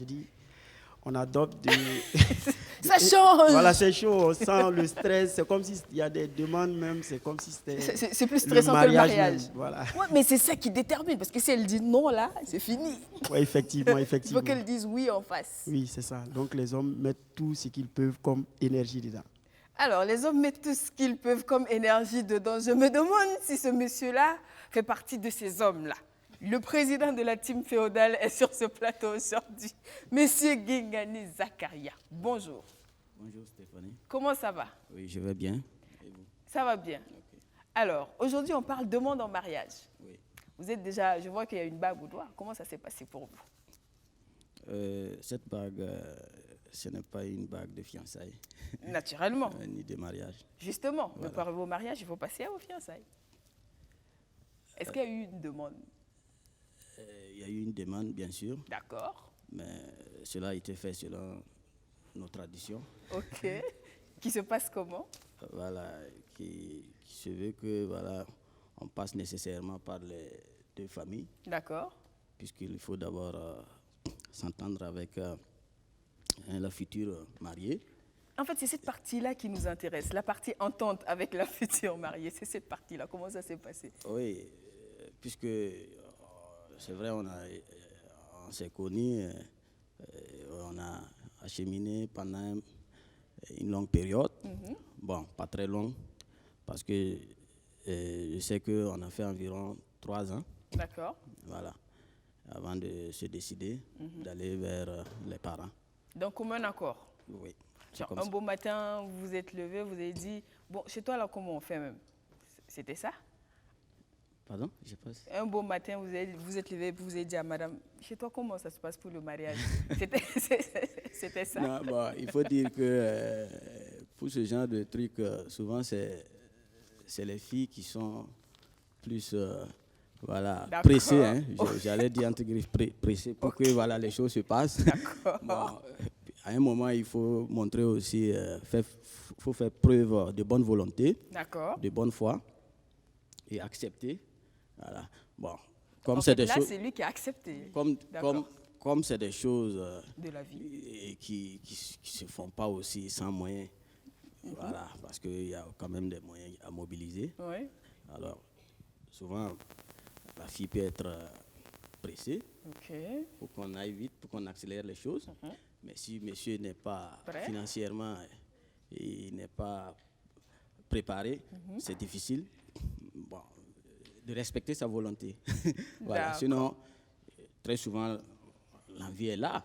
on adopte Ça change! Voilà, c'est chaud, on sent le stress. C'est comme s'il y a des demandes même, c'est comme si c'était. C'est plus stressant que le mariage. même, voilà. Ouais, mais c'est ça qui détermine, parce que si elle dit non, là, c'est fini. Ouais, effectivement, Il effectivement. faut qu'elle dise oui en face. Oui, c'est ça. Donc les hommes mettent tout ce qu'ils peuvent comme énergie dedans. Alors, les hommes mettent tout ce qu'ils peuvent comme énergie dedans. Je me demande si ce monsieur-là fait partie de ces hommes-là. Le président de la team féodale est sur ce plateau aujourd'hui. Monsieur Gingani Zakaria, bonjour. Bonjour Stéphanie. Comment ça va? Oui, je vais bien. Et vous? Ça va bien. Ok. Alors, aujourd'hui, on parle demande en mariage. Oui. Vous êtes déjà, je vois qu'il y a une bague au doigt. Comment ça s'est passé pour vous? Cette bague, ce n'est pas une bague de fiançailles, Naturellement. ni de mariage. Justement, de Voilà. par vos mariages, il faut passer à vos fiançailles. Est-ce qu'il y a eu une demande? Il y a eu une demande, bien sûr, D'accord. mais cela a été fait selon nos traditions. Ok. Qui se passe comment? Voilà, qui se veut que voilà, on passe nécessairement par les 2 familles, D'accord. puisqu'il faut d'abord s'entendre avec la future mariée. En fait, c'est cette partie-là qui nous intéresse, la partie entente avec la future mariée. C'est cette partie-là. Comment ça s'est passé? Oui, puisque c'est vrai, on s'est connus, on a cheminé pendant une longue période. Bon, pas très longue, parce que je sais qu'on a fait environ 3 ans. D'accord. Voilà, avant de se décider d'aller vers les parents. Donc, comme un accord. Oui. Genre, un beau matin, vous vous êtes levé, vous avez dit, bon, chez toi, là, comment on fait même? C'était ça? Pardon? Je pense. Un beau matin, vous êtes levé, vous avez dit à madame, chez toi, comment ça se passe pour le mariage? C'était ça? Non, bon, il faut dire que pour ce genre de trucs, souvent, c'est les filles qui sont plus voilà, pressées. Hein. J'allais dire entre griffes pressées pour que voilà, les choses se passent. Bon, à un moment, il faut montrer aussi, faut faire preuve de bonne volonté, de bonne foi et accepter. Voilà. Bon, comme c'est des choses. Là, c'est lui qui a accepté. Comme c'est des choses de la vie qui se font pas aussi sans moyens. Voilà, parce qu'il y a quand même des moyens à mobiliser. Oui. Alors, souvent, la fille peut être pressée pour qu'on aille vite, pour qu'on accélère les choses. Mais si monsieur n'est pas financièrement, il n'est pas préparé, c'est difficile de respecter sa volonté. Voilà. Sinon, très souvent, l'envie est là.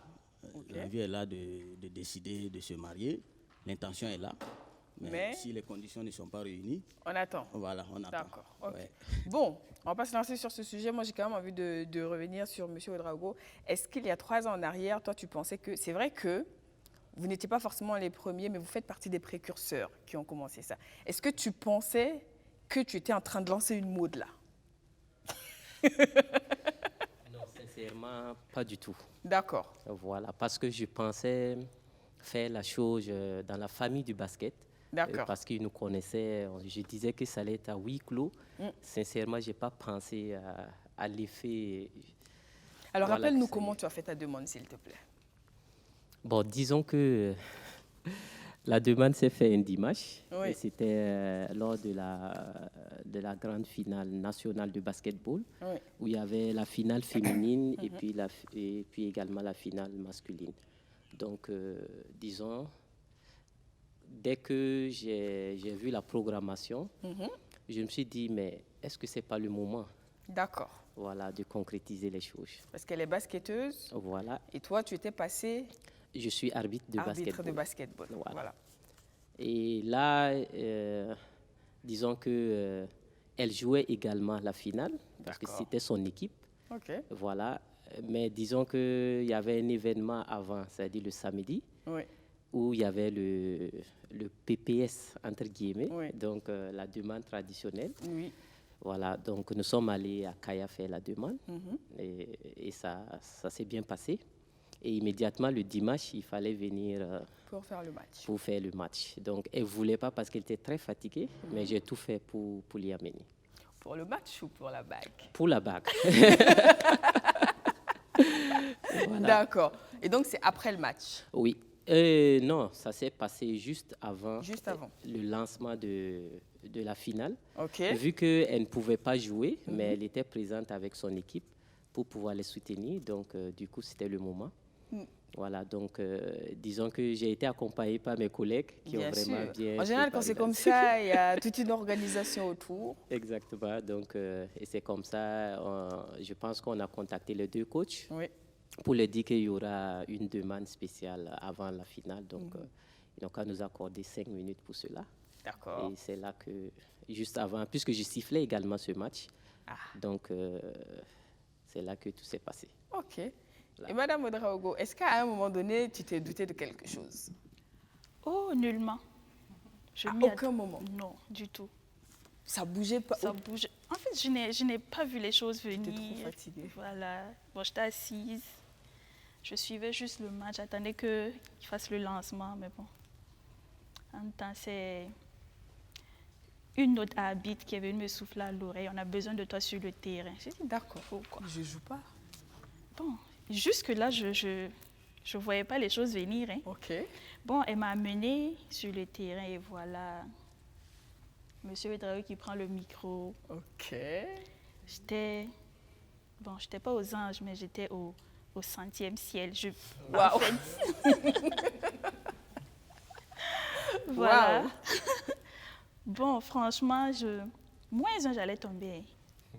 L'envie est là de décider de se marier. L'intention est là. Mais si les conditions ne sont pas réunies, on attend. Voilà, on attend. D'accord. Okay. Bon, on va pas se lancer sur ce sujet. Moi, j'ai quand même envie de revenir sur M. Ouedraogo. Est-ce qu'il y a 3 ans en arrière, toi, tu pensais que... C'est vrai que vous n'étiez pas forcément les premiers, mais vous faites partie des précurseurs qui ont commencé ça. Est-ce que tu pensais que tu étais en train de lancer une mode là? Non, sincèrement, pas du tout. D'accord. Voilà, parce que je pensais faire la chose dans la famille du basket. D'accord. Parce qu'ils nous connaissaient, je disais que ça allait être à huis clos. Sincèrement, je n'ai pas pensé à l'effet. Alors, voilà, rappelle-nous comment tu as fait ta demande, s'il te plaît. Bon, disons que la demande s'est faite un dimanche. Oui. C'était lors de la grande finale nationale de basketball, où il y avait la finale féminine et puis également la finale masculine. Donc, disons, dès que j'ai vu la programmation, je me suis dit, mais est-ce que ce n'est pas le moment? D'accord. Voilà, de concrétiser les choses. Parce qu'elle est basketteuse. Voilà. Et toi, tu étais passé... Je suis arbitre de basketball. Voilà. Et là, disons que elle jouait également la finale, parce que c'était son équipe. Voilà. Mais disons qu'il y avait un événement avant, c'est-à-dire le samedi, où il y avait le PPS, entre guillemets, donc la demande traditionnelle. Oui. Voilà, donc nous sommes allés à Kaya faire la demande et ça s'est bien passé. Et immédiatement, le dimanche, il fallait venir pour faire le match. Pour faire le match. Donc, elle ne voulait pas parce qu'elle était très fatiguée, mais j'ai tout fait pour l'y amener. Pour le match ou pour la bague? Pour la bague. Voilà. D'accord. Et donc, c'est après le match? Oui. Non, ça s'est passé juste avant le lancement de la finale. Vu qu'elle ne pouvait pas jouer, mais elle était présente avec son équipe pour pouvoir les soutenir. Donc, du coup, c'était le moment. Voilà, donc disons que j'ai été accompagné par mes collègues qui ont vraiment bien... En général, quand c'est comme ça, il y a toute une organisation autour. Exactement, donc et c'est comme ça, je pense qu'on a contacté les 2 coachs pour leur dire qu'il y aura une demande spéciale avant la finale. Donc, ils n'ont qu'à nous accorder 5 minutes pour cela. D'accord. Et c'est là que, juste avant, puisque je sifflais également ce match, donc c'est là que tout s'est passé. OK. Là. Et Madame Ouedraogo, est-ce qu'à un moment donné, tu t'es douté de quelque chose? Oh, nullement. À aucun moment? Non, du tout. Ça bougeait pas? Ça bougeait. En fait, je n'ai pas vu les choses venir. Tu étais trop fatiguée. Voilà. Bon, j'étais assise. Je suivais juste le match. J'attendais qu'il fasse le lancement, mais bon. En même temps, c'est une autre arbitre qui est venue me souffler à l'oreille. On a besoin de toi sur le terrain. J'ai dit, d'accord, pourquoi? Je ne joue pas. Bon, jusque-là, je ne voyais pas les choses venir. Hein. OK. Bon, elle m'a amenée sur le terrain et voilà. Monsieur Ouedraogo qui prend le micro. OK. J'étais pas aux anges, mais j'étais au au 100e ciel. Waouh. Voilà. Wow. Bon, franchement, moi, j'allais tomber.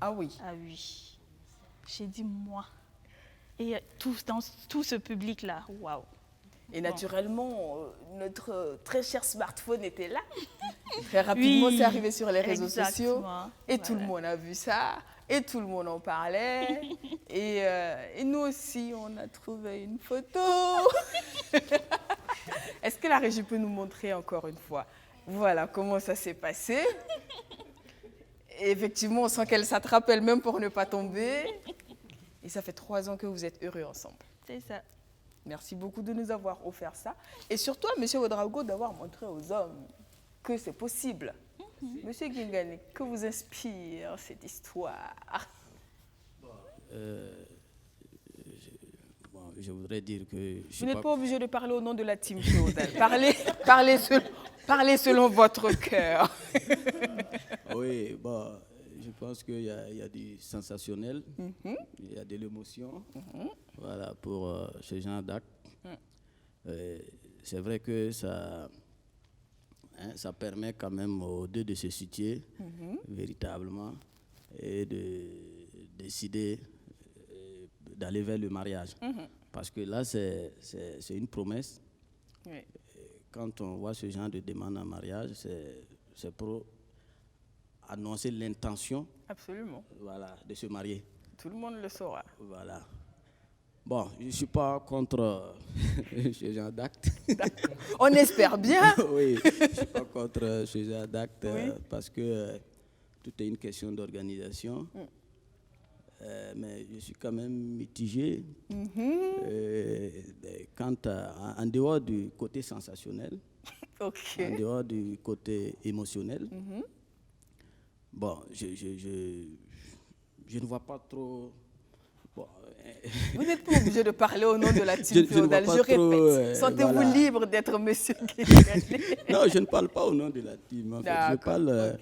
Ah oui? Ah oui. J'ai dit moi. Et dans tout ce public-là, waouh. Et naturellement, notre très cher smartphone était là. Très rapidement, c'est arrivé sur les réseaux sociaux. Et tout le monde a vu ça. Et tout le monde en parlait. Et nous aussi, on a trouvé une photo. Est-ce que la régie peut nous montrer encore une fois? Voilà comment ça s'est passé. Et effectivement, on sent qu'elle s'attrape elle-même pour ne pas tomber. Et ça fait 3 ans que vous êtes heureux ensemble. C'est ça. Merci beaucoup de nous avoir offert ça. Et surtout à M. Ouedraogo d'avoir montré aux hommes que c'est possible. Monsieur Guingane, que vous inspire cette histoire? Je voudrais dire que... Vous n'êtes pas obligé de parler au nom de la team Féodale. Parlez selon votre cœur. Oui, bon, je pense qu'il y a du sensationnel, il y a de l'émotion, voilà, pour ce genre d'acte. C'est vrai que ça permet quand même aux deux de se situer véritablement et de décider d'aller vers le mariage. Parce que là, c'est une promesse. Oui. Quand on voit ce genre de demande en mariage, c'est pour annoncer l'intention, absolument, voilà, de se marier. Tout le monde le saura. Voilà. Bon, je ne suis pas contre ce genre d'acte. On espère bien. Oui, je ne suis pas contre ce genre d'acte parce que tout est une question d'organisation. Mais je suis quand même mitigé en dehors du côté sensationnel, en dehors du côté émotionnel. Bon, je ne vois pas trop... Bon, vous n'êtes pas obligé de parler au nom de la team Féodale, je répète. Sentez-vous libre d'être monsieur Guingane. Non, je ne parle pas au nom de la team. En fait. Je parle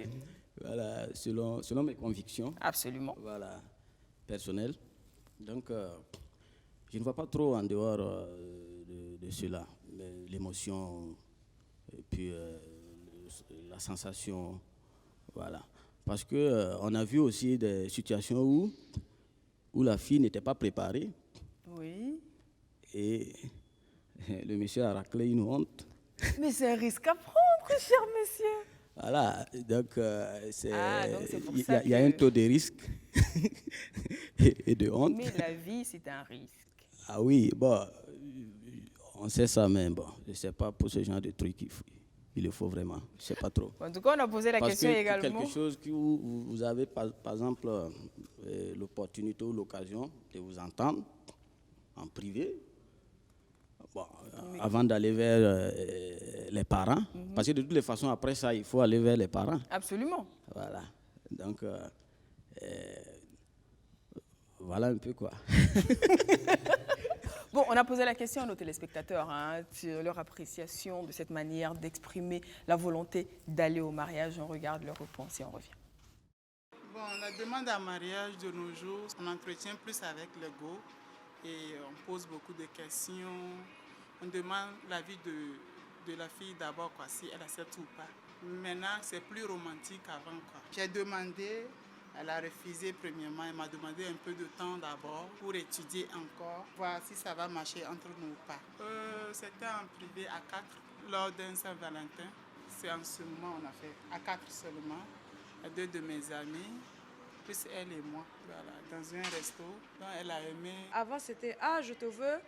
voilà, selon mes convictions. Absolument. Voilà. Personnel. Donc, je ne vois pas trop en dehors de cela. L'émotion, et puis la sensation, voilà. Parce qu'on a vu aussi des situations où la fille n'était pas préparée. Oui. Et le monsieur a raclé une honte. Mais c'est un risque à prendre, cher monsieur. Voilà, donc il y a un taux de risque et de honte. Mais la vie, c'est un risque. Ah oui, bon, on sait ça, mais bon, je ne sais pas pour ce genre de truc, il le faut vraiment, je ne sais pas trop. En tout cas, on a posé la question également. Parce que quelque chose où vous avez, par exemple, l'opportunité ou l'occasion de vous entendre en privé, bon, avant d'aller vers les parents, parce que de toutes les façons, après ça, il faut aller vers les parents. Absolument. Voilà. Donc, voilà un peu quoi. Bon, on a posé la question à nos téléspectateurs sur leur appréciation de cette manière d'exprimer la volonté d'aller au mariage. On regarde leur réponse et on revient. Bon, la demande en mariage de nos jours, on entretient plus avec l'ego et on pose beaucoup de questions. On demande l'avis de la fille d'abord, si elle accepte ou pas. Maintenant, c'est plus romantique qu'avant. J'ai demandé, elle a refusé premièrement. Elle m'a demandé un peu de temps d'abord pour étudier encore, voir si ça va marcher entre nous ou pas. C'était en privé à 4 lors d'un Saint-Valentin. C'est en ce moment on a fait à 4 seulement. 2 de mes amis, plus elle et moi, voilà, dans un resto. Donc elle a aimé. Avant c'était « Ah, je te veux,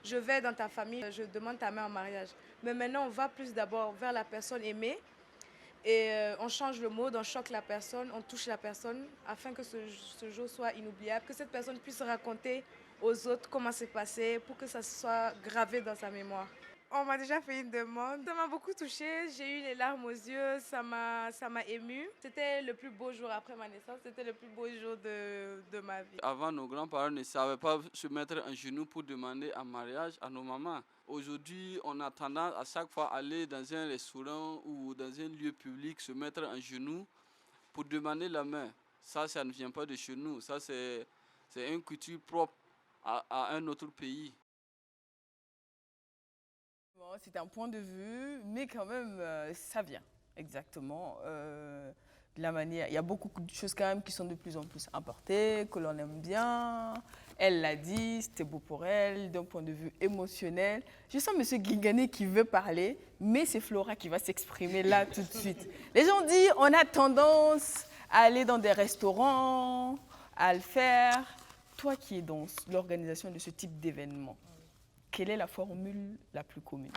je vais dans ta famille, je demande ta main en mariage ». Mais maintenant on va plus d'abord vers la personne aimée et on change le mode, on choque la personne, on touche la personne afin que ce jour soit inoubliable, que cette personne puisse raconter aux autres comment c'est passé pour que ça soit gravé dans sa mémoire. On m'a déjà fait une demande. Ça m'a beaucoup touchée. J'ai eu les larmes aux yeux. Ça m'a émue. C'était le plus beau jour après ma naissance. C'était le plus beau jour de ma vie. Avant, nos grands-parents ne savaient pas se mettre en genoux pour demander en mariage à nos mamans. Aujourd'hui, on a tendance à chaque fois aller dans un restaurant ou dans un lieu public, se mettre en genoux pour demander la main. Ça ne vient pas de chez nous. Ça, c'est une culture propre à un autre pays. Bon, c'est un point de vue, mais quand même, ça vient, exactement. De la manière, il y a beaucoup de choses quand même qui sont de plus en plus importées, que l'on aime bien. Elle l'a dit, c'était beau pour elle, d'un point de vue émotionnel. Je sens M. Guingané qui veut parler, mais c'est Flora qui va s'exprimer là tout de suite. Les gens disent, on a tendance à aller dans des restaurants, à le faire. Toi qui es dans l'organisation de ce type d'événement, quelle est la formule la plus commune?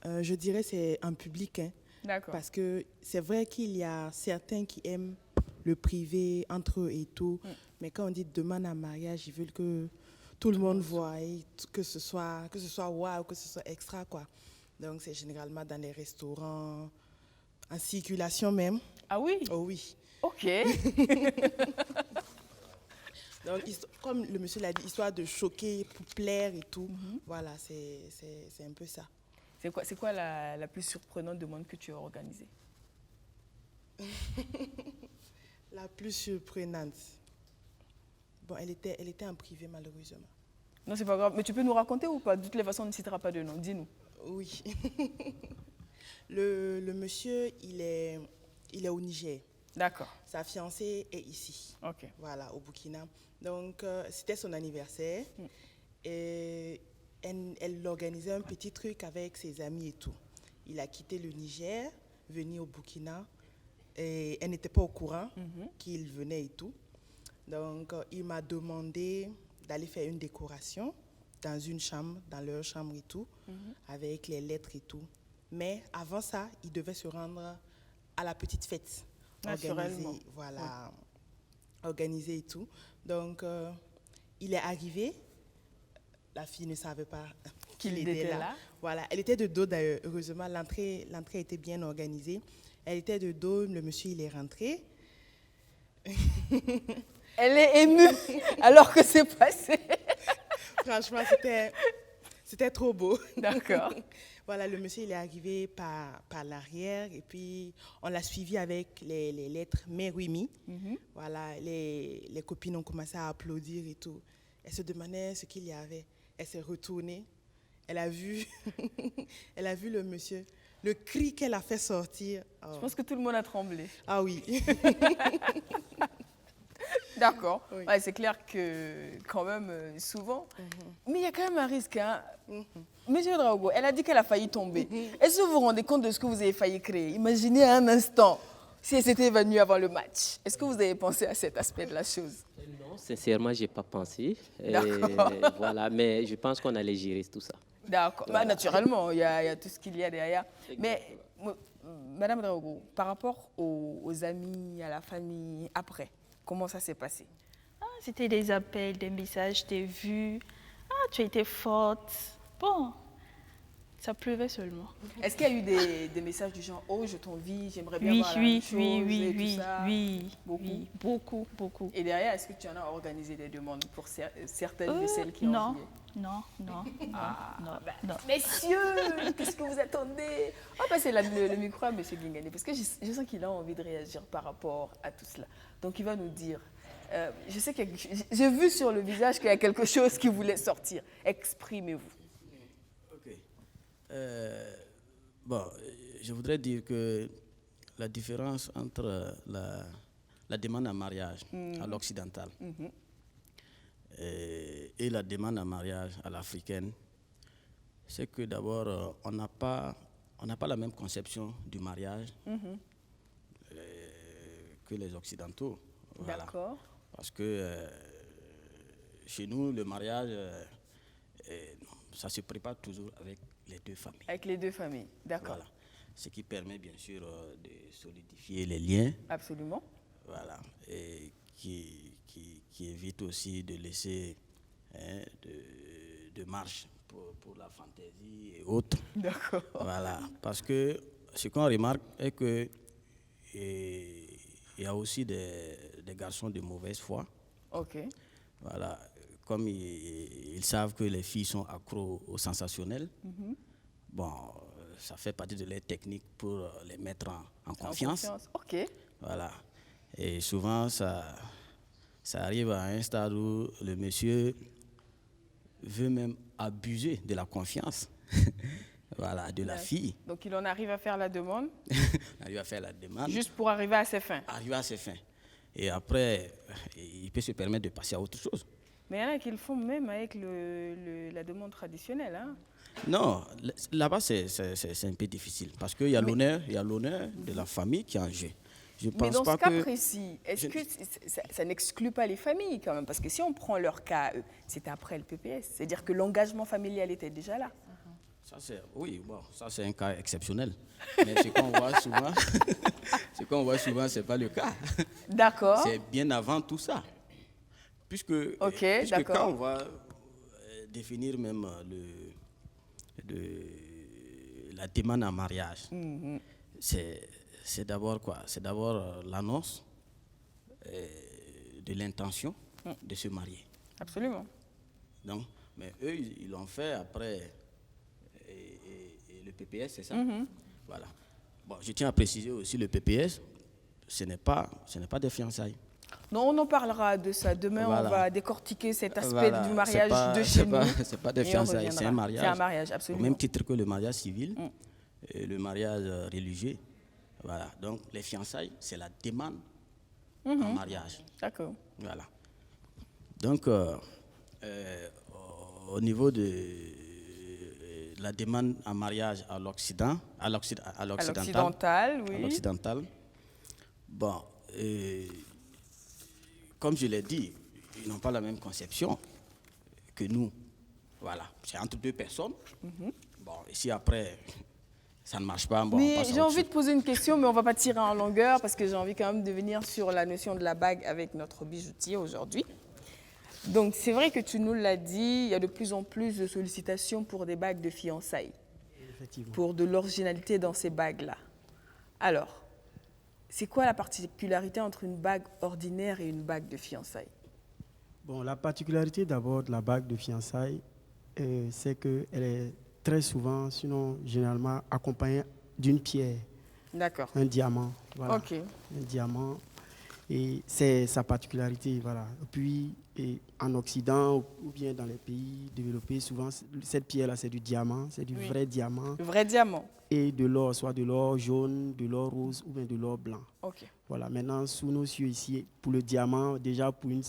Je dirais c'est un public. Hein, d'accord. Parce que c'est vrai qu'il y a certains qui aiment le privé entre eux et tout. Mais quand on dit demande en mariage, ils veulent que tout le monde voie, que ce soit wow, que ce soit extra, quoi. Donc c'est généralement dans les restaurants, en circulation même. Ah oui? Oh oui. Ok. Donc, comme le monsieur l'a dit, histoire de choquer, pour plaire et tout. Voilà, c'est un peu ça. C'est quoi la plus surprenante demande que tu as organisée? La plus surprenante. Bon, elle était en privé, malheureusement. Non, c'est pas grave. Mais tu peux nous raconter ou pas? De toutes les façons, on ne citera pas de nom. Dis-nous. Oui. le monsieur, il est au Niger. D'accord. Sa fiancée est ici. Ok. Voilà, au Burkina. Donc, c'était son anniversaire. Et elle organisait un petit truc avec ses amis et tout. Il a quitté le Niger, venu au Burkina. Et elle n'était pas au courant qu'il venait et tout. Donc, il m'a demandé d'aller faire une décoration dans une chambre, dans leur chambre et tout, avec les lettres et tout. Mais avant ça, il devait se rendre à la petite fête. Organisée, voilà, organisée et tout. Donc, il est arrivé. La fille ne savait pas qu'il était là. Voilà, elle était de dos d'ailleurs. Heureusement, l'entrée était bien organisée. Elle était de dos, le monsieur, il est rentré. Elle est émue alors que c'est passé. Franchement, c'était trop beau. D'accord. Voilà, le monsieur, il est arrivé par l'arrière et puis on l'a suivi avec les lettres Merwimi. Voilà, les copines ont commencé à applaudir et tout. Elle se demandait ce qu'il y avait. Elle s'est retournée. Elle a vu le monsieur. Le cri qu'elle a fait sortir. Oh. Je pense que tout le monde a tremblé. Ah oui. D'accord. Oui. Ouais, c'est clair que quand même, souvent, mais il y a quand même un risque. Hein. Monsieur Draogo, elle a dit qu'elle a failli tomber. Est-ce que vous vous rendez compte de ce que vous avez failli créer? Imaginez un instant si elle s'était évanouie avant le match. Est-ce que vous avez pensé à cet aspect de la chose? Non, sincèrement, je n'ai pas pensé. Voilà, mais je pense qu'on allait gérer tout ça. D'accord. Voilà. Bah, naturellement, il y a tout ce qu'il y a derrière. Mais, Madame Draogo, par rapport aux amis, à la famille, après, comment ça s'est passé? C'était des appels, des messages, des vues. Tu as été forte. Bon, ça pleuvait seulement. Est-ce qu'il y a eu des messages du genre « Oh, je t'envie, j'aimerais bien voir la même chose » Oui. Beaucoup. Et derrière, est-ce que tu en as organisé des demandes pour certaines de celles qui ont envié? Non. Messieurs, qu'est-ce que vous attendez? On va passer le micro à M. Guingané, parce que je sens qu'il a envie de réagir par rapport à tout cela. Donc, il va nous dire... je sais que j'ai vu sur le visage qu'il y a quelque chose qui voulait sortir. Exprimez-vous. Ok. Bon, je voudrais dire que la différence entre la demande en mariage à l'occidental et la demande en mariage à l'africaine, c'est que d'abord, on n'a pas la même conception du mariage que les occidentaux. Voilà. D'accord. Parce que chez nous, le mariage, ça se prépare toujours avec les deux familles. Avec les deux familles, d'accord. Voilà. Ce qui permet bien sûr de solidifier les liens. Absolument. Voilà. Et qui évite aussi de laisser de marge pour la fantaisie et autres. D'accord. Voilà. Parce que ce qu'on remarque est que il y a aussi des garçons de mauvaise foi. Ok. Voilà. Comme ils savent que les filles sont accros au sensationnel, bon, ça fait partie de leur technique pour les mettre en confiance. Ok. Voilà. Et souvent, ça arrive à un stade où le monsieur veut même abuser de la confiance voilà, de la fille. Donc, il en arrive à faire la demande. Il arrive à faire la demande. Juste pour arriver à ses fins. Arriver à ses fins. Et après, il peut se permettre de passer à autre chose. Mais il y en a qui le font même avec la demande traditionnelle. Hein? Non, là-bas, c'est un peu difficile. Parce qu'il y a l'honneur de la famille qui est en jeu. Mais dans ce cas précis, est-ce que ça n'exclut pas les familles quand même? Parce que si on prend leur cas, c'était après le PPS. C'est-à-dire que l'engagement familial était déjà là. Oui, bon, ça c'est un cas exceptionnel. Mais ce qu'on voit souvent, ce n'est pas le cas. D'accord. C'est bien avant tout ça. Puisque quand on va définir même la demande en mariage, c'est d'abord quoi? C'est d'abord l'annonce de l'intention de se marier. Absolument. Donc, mais eux, ils l'ont fait après et le PPS, c'est ça? Voilà. Bon, je tiens à préciser aussi, le PPS, ce n'est pas des fiançailles. Non, on en parlera de ça. Demain, on va décortiquer cet aspect du mariage de chez nous. Ce n'est pas des fiançailles, c'est un mariage. C'est un mariage, absolument. Au même titre que le mariage civil et le mariage religieux. Voilà. Donc, les fiançailles, c'est la demande en mariage. D'accord. Voilà. Donc, au niveau de la demande en mariage à l'Occident, à l'occidental, bon, comme je l'ai dit, ils n'ont pas la même conception que nous. Voilà, c'est entre deux personnes. Bon, ici après, ça ne marche pas. Bon, mais j'ai envie de poser une question, mais on ne va pas tirer en longueur parce que j'ai envie quand même de venir sur la notion de la bague avec notre bijoutier aujourd'hui. Donc, c'est vrai que tu nous l'as dit, il y a de plus en plus de sollicitations pour des bagues de fiançailles, pour de l'originalité dans ces bagues-là. Alors, c'est quoi la particularité entre une bague ordinaire et une bague de fiançailles? Bon, la particularité d'abord de la bague de fiançailles, c'est qu'elle est très souvent, sinon généralement, accompagnée d'une pierre. D'accord. Un diamant. Voilà. Ok. Un diamant. Et c'est sa particularité. Voilà. Puis, en Occident ou bien dans les pays développés, souvent, cette pierre-là, c'est du diamant, c'est du vrai diamant. Le vrai diamant. Et de l'or, soit de l'or jaune, de l'or rose ou bien de l'or blanc. Ok. Voilà. Maintenant, sous nos cieux ici, pour le diamant, déjà pour une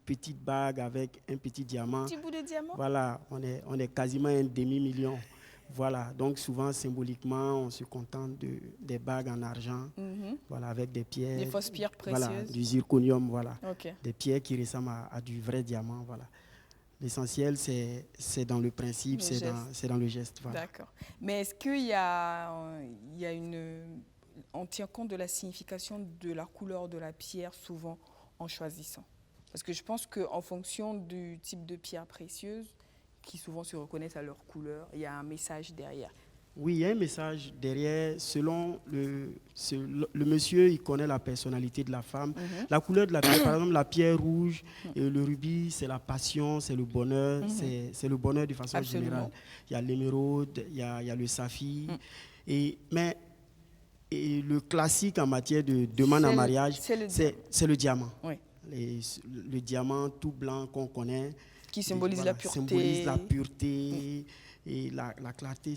petite bague avec un petit diamant. Un petit bout de diamant. Voilà, on est quasiment un demi-million. Voilà, donc souvent symboliquement, on se contente des bagues en argent, voilà, avec des pierres. Des fausses pierres précieuses. Voilà, du zirconium, voilà. Okay. Des pierres qui ressemblent à du vrai diamant, voilà. L'essentiel, c'est dans le principe, c'est dans le geste. Voilà. D'accord. Mais est-ce qu'il y a on tient compte de la signification de la couleur de la pierre souvent en choisissant? Parce que je pense qu'en fonction du type de pierre précieuse, qui souvent se reconnaissent à leur couleur, il y a un message derrière. Oui, il y a un message derrière. Selon le monsieur, il connaît la personnalité de la femme. La couleur de la pierre, par exemple, la pierre rouge, et le rubis, c'est la passion, c'est le bonheur. C'est le bonheur de façon générale. Il y a l'émeraude, il y a le saphir. Mais le classique en matière de demande en mariage, c'est le diamant. Oui. Le diamant tout blanc qu'on connaît. Qui symbolise la pureté. Symbolise la pureté et la clarté.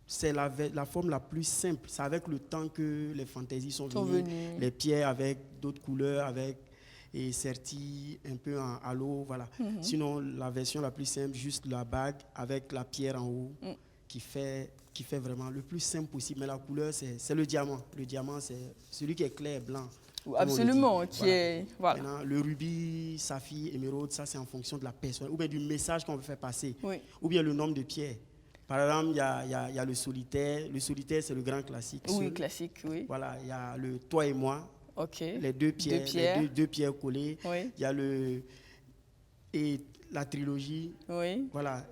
C'est la forme la plus simple. C'est avec le temps que les fantaisies sont venues. Les pierres avec d'autres couleurs, et serties un peu en halo. Voilà. Sinon, la version la plus simple, juste la bague avec la pierre en haut, qui fait vraiment le plus simple possible. Mais la couleur, c'est le diamant. Le diamant, c'est celui qui est clair, blanc. Absolument, qui est... Voilà. Maintenant, le rubis, saphir, émeraude, ça c'est en fonction de la personne, ou bien du message qu'on veut faire passer, ou bien le nombre de pierres. Par exemple, il y a le solitaire. Le solitaire, c'est le grand classique. Oui, classique, oui. Voilà, il y a le toi et moi, les deux pierres, deux pierres collées. Oui. Il y a la trilogie, voilà,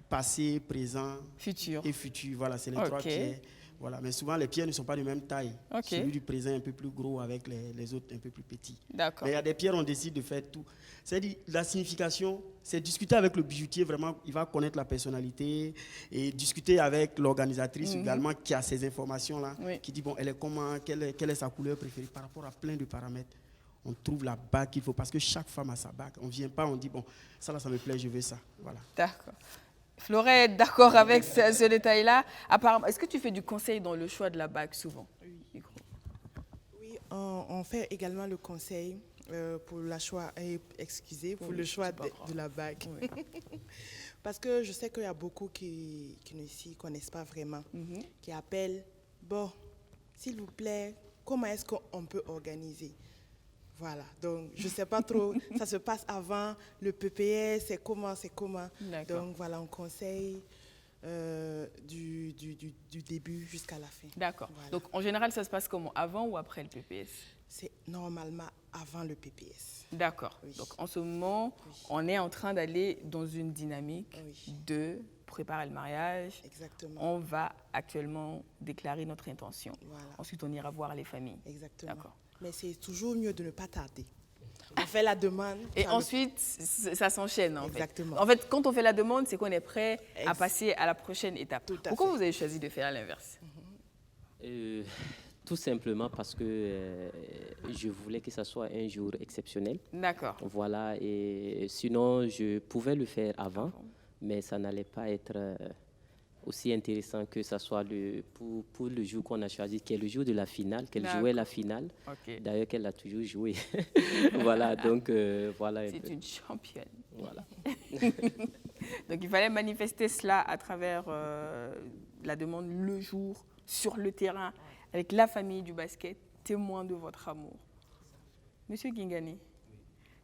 passé, présent futur. Et futur. Voilà, c'est les trois pierres. Voilà, mais souvent, les pierres ne sont pas de même taille. Celui du présent est un peu plus gros avec les autres un peu plus petits. D'accord. Mais il y a des pierres, on décide de faire tout. C'est-à-dire, la signification, c'est discuter avec le bijoutier, vraiment, il va connaître la personnalité, et discuter avec l'organisatrice également, qui a ces informations-là, qui dit, bon, elle est comment, quelle est sa couleur préférée par rapport à plein de paramètres. on trouve la bague qu'il faut, parce que chaque femme a sa bague. On ne vient pas, on dit, bon, ça là, ça me plaît, je veux ça. Voilà. D'accord. Florette est d'accord avec ce détail-là. Apparemment, est-ce que tu fais du conseil dans le choix de la bague souvent? Oui, on fait également le conseil pour le choix de la bague. Oui. Parce que je sais qu'il y a beaucoup qui ne s'y connaissent pas vraiment, qui appellent, bon, s'il vous plaît, comment est-ce qu'on peut organiser? Voilà, donc je ne sais pas trop, ça se passe avant le PPS, c'est comment. Donc voilà, on conseille du début jusqu'à la fin. D'accord, voilà. Donc en général, ça se passe comment? Avant ou après le PPS? C'est normalement avant le PPS. D'accord, oui. Donc en ce moment, on est en train d'aller dans une dynamique de préparer le mariage. Exactement. On va actuellement déclarer notre intention. Voilà. Ensuite, on ira voir les familles. Exactement. D'accord. Mais c'est toujours mieux de ne pas tarder. On fait la demande. Et ensuite, ça s'enchaîne. Exactement. En fait, quand on fait la demande, c'est qu'on est prêt à passer à la prochaine étape. Pourquoi vous avez choisi de faire l'inverse? Tout simplement parce que je voulais que ça soit un jour exceptionnel. D'accord. Voilà, et sinon, je pouvais le faire avant, mais ça n'allait pas être aussi intéressant que ça soit pour le jour qu'on a choisi, qui est le jour de la finale, qu'elle jouait la finale. Okay. D'ailleurs, qu'elle a toujours joué. Voilà, donc voilà. C'est une championne. Voilà. Donc, il fallait manifester cela à travers la demande le jour, sur le terrain, avec la famille du basket, témoin de votre amour. Monsieur Guingani,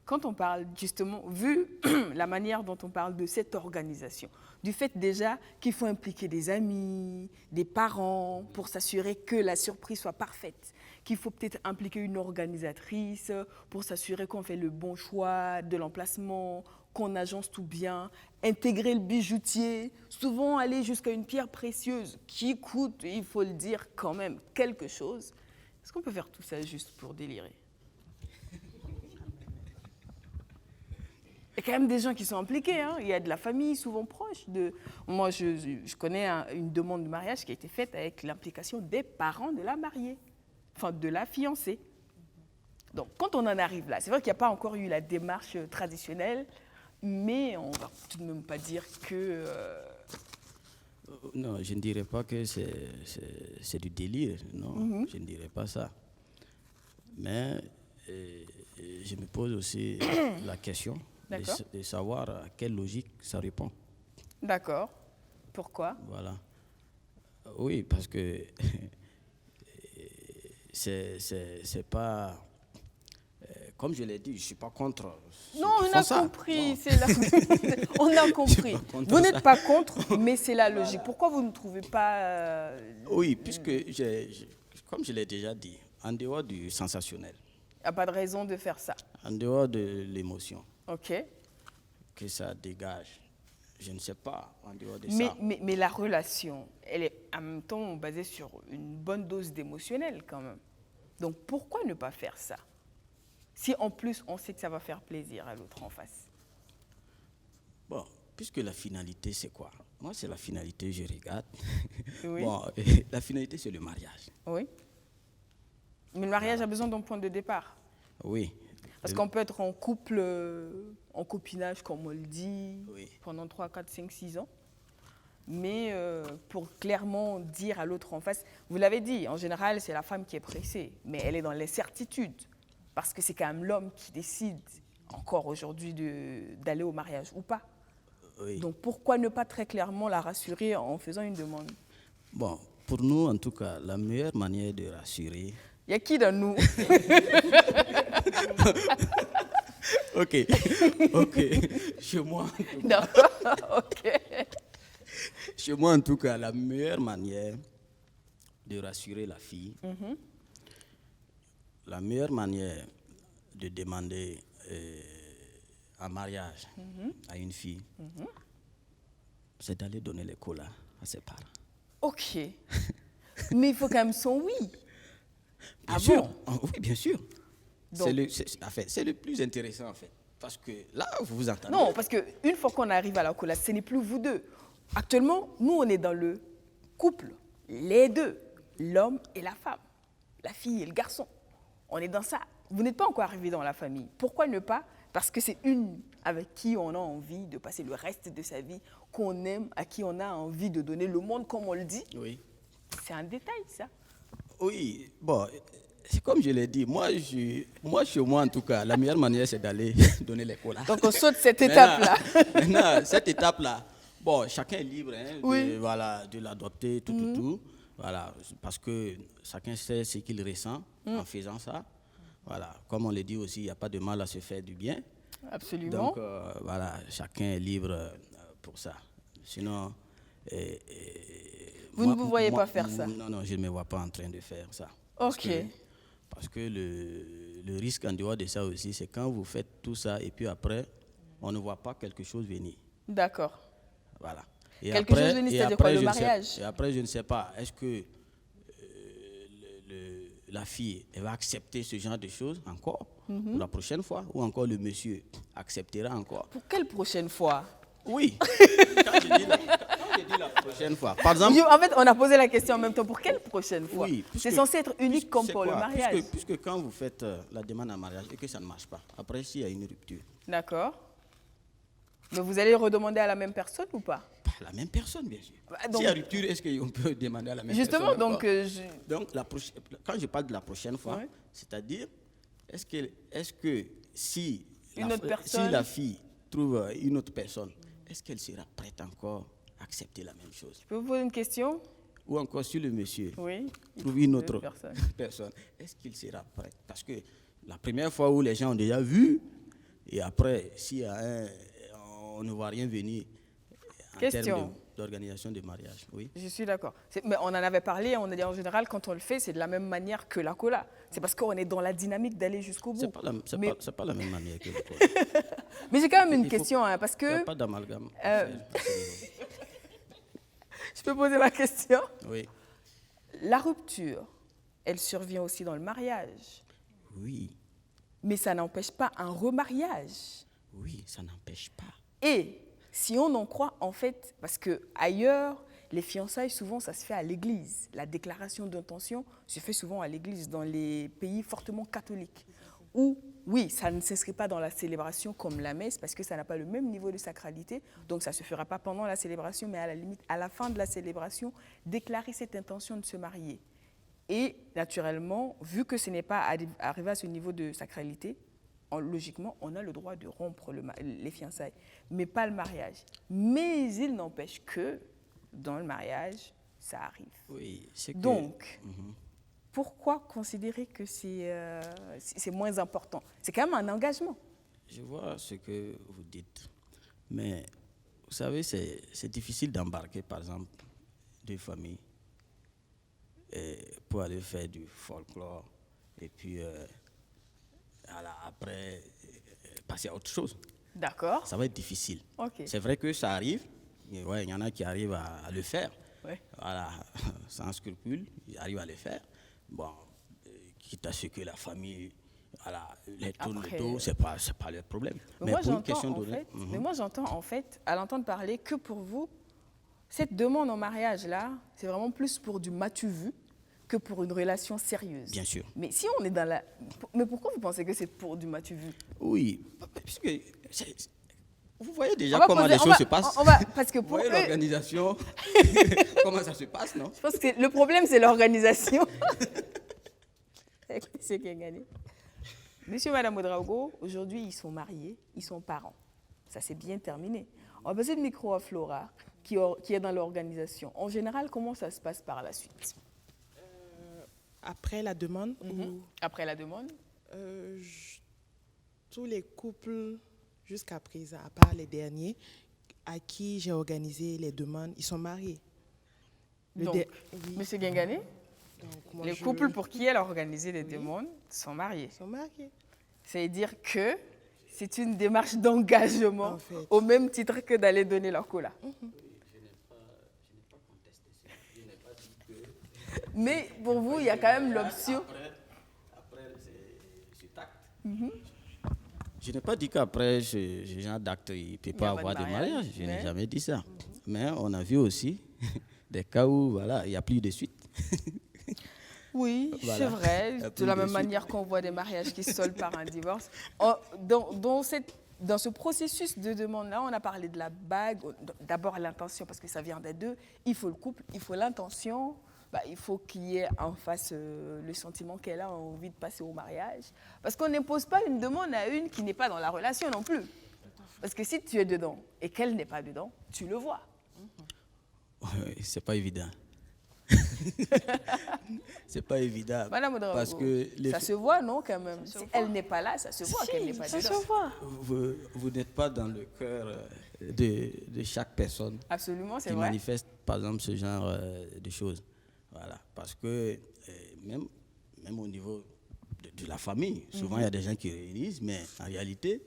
quand on parle justement, vu la manière dont on parle de cette organisation, du fait déjà qu'il faut impliquer des amis, des parents pour s'assurer que la surprise soit parfaite, qu'il faut peut-être impliquer une organisatrice pour s'assurer qu'on fait le bon choix de l'emplacement, qu'on agence tout bien, intégrer le bijoutier, souvent aller jusqu'à une pierre précieuse qui coûte, il faut le dire quand même, quelque chose. Est-ce qu'on peut faire tout ça juste pour délirer? Il y a quand même des gens qui sont impliqués, hein. Il y a de la famille souvent proche. Moi, je connais une demande de mariage qui a été faite avec l'implication des parents de la mariée, enfin de la fiancée. Donc, quand on en arrive là, c'est vrai qu'il n'y a pas encore eu la démarche traditionnelle, mais on ne va tout de même pas dire que... Non, je ne dirais pas que c'est du délire, non, je ne dirais pas ça. Mais je me pose aussi la question de savoir à quelle logique ça répond. D'accord. Pourquoi? Voilà. Oui, parce que c'est pas... Comme je l'ai dit, je ne suis pas contre. Non, on a compris. On a compris. Vous n'êtes pas contre, mais c'est la logique. Pourquoi vous ne trouvez pas... Oui, puisque, comme je l'ai déjà dit, en dehors du sensationnel. Il n'y a pas de raison de faire ça. En dehors de l'émotion. OK. Que ça dégage. Je ne sais pas, en dehors de ça. Mais la relation, elle est en même temps basée sur une bonne dose d'émotionnel quand même. Donc pourquoi ne pas faire ça? Si en plus on sait que ça va faire plaisir à l'autre en face. Bon, puisque la finalité c'est quoi? Moi c'est la finalité, je regarde. Oui. Bon, la finalité c'est le mariage. Oui. Mais le mariage a besoin d'un point de départ. Oui. Parce qu'on peut être en couple, en copinage comme on le dit, pendant 3, 4, 5, 6 ans. Mais pour clairement dire à l'autre en face, vous l'avez dit, en général c'est la femme qui est pressée, mais elle est dans l'incertitude. Parce que c'est quand même l'homme qui décide encore aujourd'hui d'aller au mariage ou pas. Oui. Donc pourquoi ne pas très clairement la rassurer en faisant une demande? Bon, pour nous en tout cas, la meilleure manière de rassurer... Il y a qui dans nous? Ok. Chez moi... Chez moi en tout cas, la meilleure manière de rassurer la fille... La meilleure manière de demander un mariage à une fille, c'est d'aller donner les colas à ses parents. Ok. Mais il faut quand même son oui. Bien sûr. Oui, bien sûr. C'est le plus intéressant en fait. Parce que là, vous vous entendez. Non, parce qu'une fois qu'on arrive à la cola, ce n'est plus vous deux. Actuellement, nous, on est dans le couple. Les deux. L'homme et la femme. La fille et le garçon. On est dans ça. vous n'êtes pas encore arrivé dans la famille. Pourquoi ne pas? Parce que c'est une avec qui on a envie de passer le reste de sa vie, qu'on aime, à qui on a envie de donner le monde, comme on le dit. Oui. C'est un détail, ça. Oui, bon, c'est comme je l'ai dit, moi, chez moi, en tout cas, la meilleure manière, c'est d'aller donner les colas. Donc, on saute cette étape-là. Maintenant, cette étape-là, bon, chacun est libre oui. de l'adopter, tout. Voilà, parce que chacun sait ce qu'il ressent en faisant ça. Voilà, comme on le dit aussi, il n'y a pas de mal à se faire du bien. Absolument. Donc, voilà, chacun est libre pour ça. Sinon... vous ne vous voyez pas faire ça? Non, je ne me vois pas en train de faire ça. Ok. Parce que le risque en dehors de ça aussi, c'est quand vous faites tout ça et puis après, on ne voit pas quelque chose venir. D'accord. Voilà. Quelque chose venir, c'est-à-dire quoi, le mariage? Et après, je ne sais pas, est-ce que la fille, elle va accepter ce genre de choses encore pour la prochaine fois, ou encore le monsieur acceptera encore? Pour quelle prochaine fois? Oui. Quand je dis la prochaine fois. Par exemple, en fait, on a posé la question en même temps. Pour quelle prochaine fois? Oui, c'est censé être unique comme pour le mariage. Puisque quand vous faites la demande en mariage et que ça ne marche pas, après, s'il y a une rupture. D'accord. Mais vous allez redemander à la même personne ou pas? Pas la même personne, bien sûr. S'il y a rupture, est-ce qu'on peut demander à la même Justement, personne? donc, quand je parle de la prochaine fois, c'est-à-dire, est-ce que si la fille trouve une autre personne, est-ce qu'elle sera prête encore à accepter la même chose? Je peux vous poser une question? Ou encore si le monsieur trouve une autre personne, est-ce qu'il sera prêt? Parce que la première fois où les gens ont déjà vu, et après, si on ne voit rien venir en termes d'organisation de mariage. Oui. Je suis d'accord. Mais on en avait parlé, on a dit en général, quand on le fait, c'est de la même manière que la cola. C'est parce qu'on est dans la dynamique d'aller jusqu'au bout. C'est pas la même manière que la cola. Mais j'ai quand même une question, parce que... Il n'y a pas d'amalgame. Je peux poser ma question? Oui. La rupture, elle survient aussi dans le mariage. Oui. Mais ça n'empêche pas un remariage. Oui, ça n'empêche pas. Et si on en croit, en fait, parce qu'ailleurs, les fiançailles, souvent, ça se fait à l'église. La déclaration d'intention se fait souvent à l'église, dans les pays fortement catholiques. Où, oui, ça ne s'inscrit pas dans la célébration comme la messe, parce que ça n'a pas le même niveau de sacralité. Donc, ça ne se fera pas pendant la célébration, mais à la limite, à la fin de la célébration, déclarer cette intention de se marier. Et naturellement, vu que ce n'est pas arrivé à ce niveau de sacralité, logiquement, on a le droit de rompre les fiançailles, mais pas le mariage. Mais il n'empêche que, dans le mariage, ça arrive. Oui, c'est que... Donc, pourquoi considérer que c'est moins important? C'est quand même un engagement. Je vois ce que vous dites, mais vous savez, c'est difficile d'embarquer, par exemple, deux familles pour aller faire du folklore et puis après passer à autre chose. D'accord. Ça va être difficile. Okay. C'est vrai que ça arrive, mais ouais, il y en a qui arrivent à le faire. Ouais. Voilà, sans scrupule, ils arrivent à le faire. Bon, quitte à ce que la famille les tourne le dos, c'est pas le problème. Mais moi, j'entends en fait, à l'entendre parler, que pour vous, cette demande en mariage là, c'est vraiment plus pour du m'as-tu vu que pour une relation sérieuse. Bien sûr. Mais si on est dans la... Mais pourquoi vous pensez que c'est pour du m'as-tu vu? Oui, puisque vous voyez déjà comment les choses se passent. Parce que vous voyez l'organisation, comment ça se passe, non? Je pense que le problème, c'est l'organisation. C'est qui a gagné. Monsieur et Madame Ouedraogo, aujourd'hui, ils sont mariés, ils sont parents. Ça s'est bien terminé. On va passer le micro à Flora, qui est dans l'organisation. En général, comment ça se passe par la suite? Après la demande Après la demande tous les couples, jusqu'à présent, à part les derniers, à qui j'ai organisé les demandes, ils sont mariés. Donc, Monsieur Gengane, les couples pour qui elle a organisé les demandes sont mariés. Sont mariés. C'est-à-dire que c'est une démarche d'engagement, en fait, au même titre que d'aller donner leur cola. Mais pour vous, il y a quand même l'option. Après c'est acte. Je n'ai pas dit qu'après ce genre d'acte, il ne peut pas avoir de mariage. Je n'ai jamais dit ça. Mais on a vu aussi des cas où il n'y a plus de suite. Oui, voilà. C'est vrai. De la même manière qu'on voit des mariages qui se soldent par un divorce. Dans ce processus de demande-là, on a parlé de la bague, d'abord l'intention, parce que ça vient des deux. Il faut le couple, il faut l'intention, il faut qu'il y ait en face le sentiment qu'elle a envie de passer au mariage. Parce qu'on n'impose pas une demande à une qui n'est pas dans la relation non plus. Parce que si tu es dedans et qu'elle n'est pas dedans, tu le vois. C'est pas évident. C'est pas évident. Madame Ouedraogo, parce que ça se voit, non, quand même. Si elle n'est pas là, ça se voit qu'elle n'est pas dedans. Ça se voit. Vous n'êtes pas dans le cœur de chaque personne. Absolument, c'est qui vrai. manifeste, par exemple, ce genre de choses. Voilà. Parce que même au niveau de la famille, souvent il y a des gens qui réunissent, mais en réalité,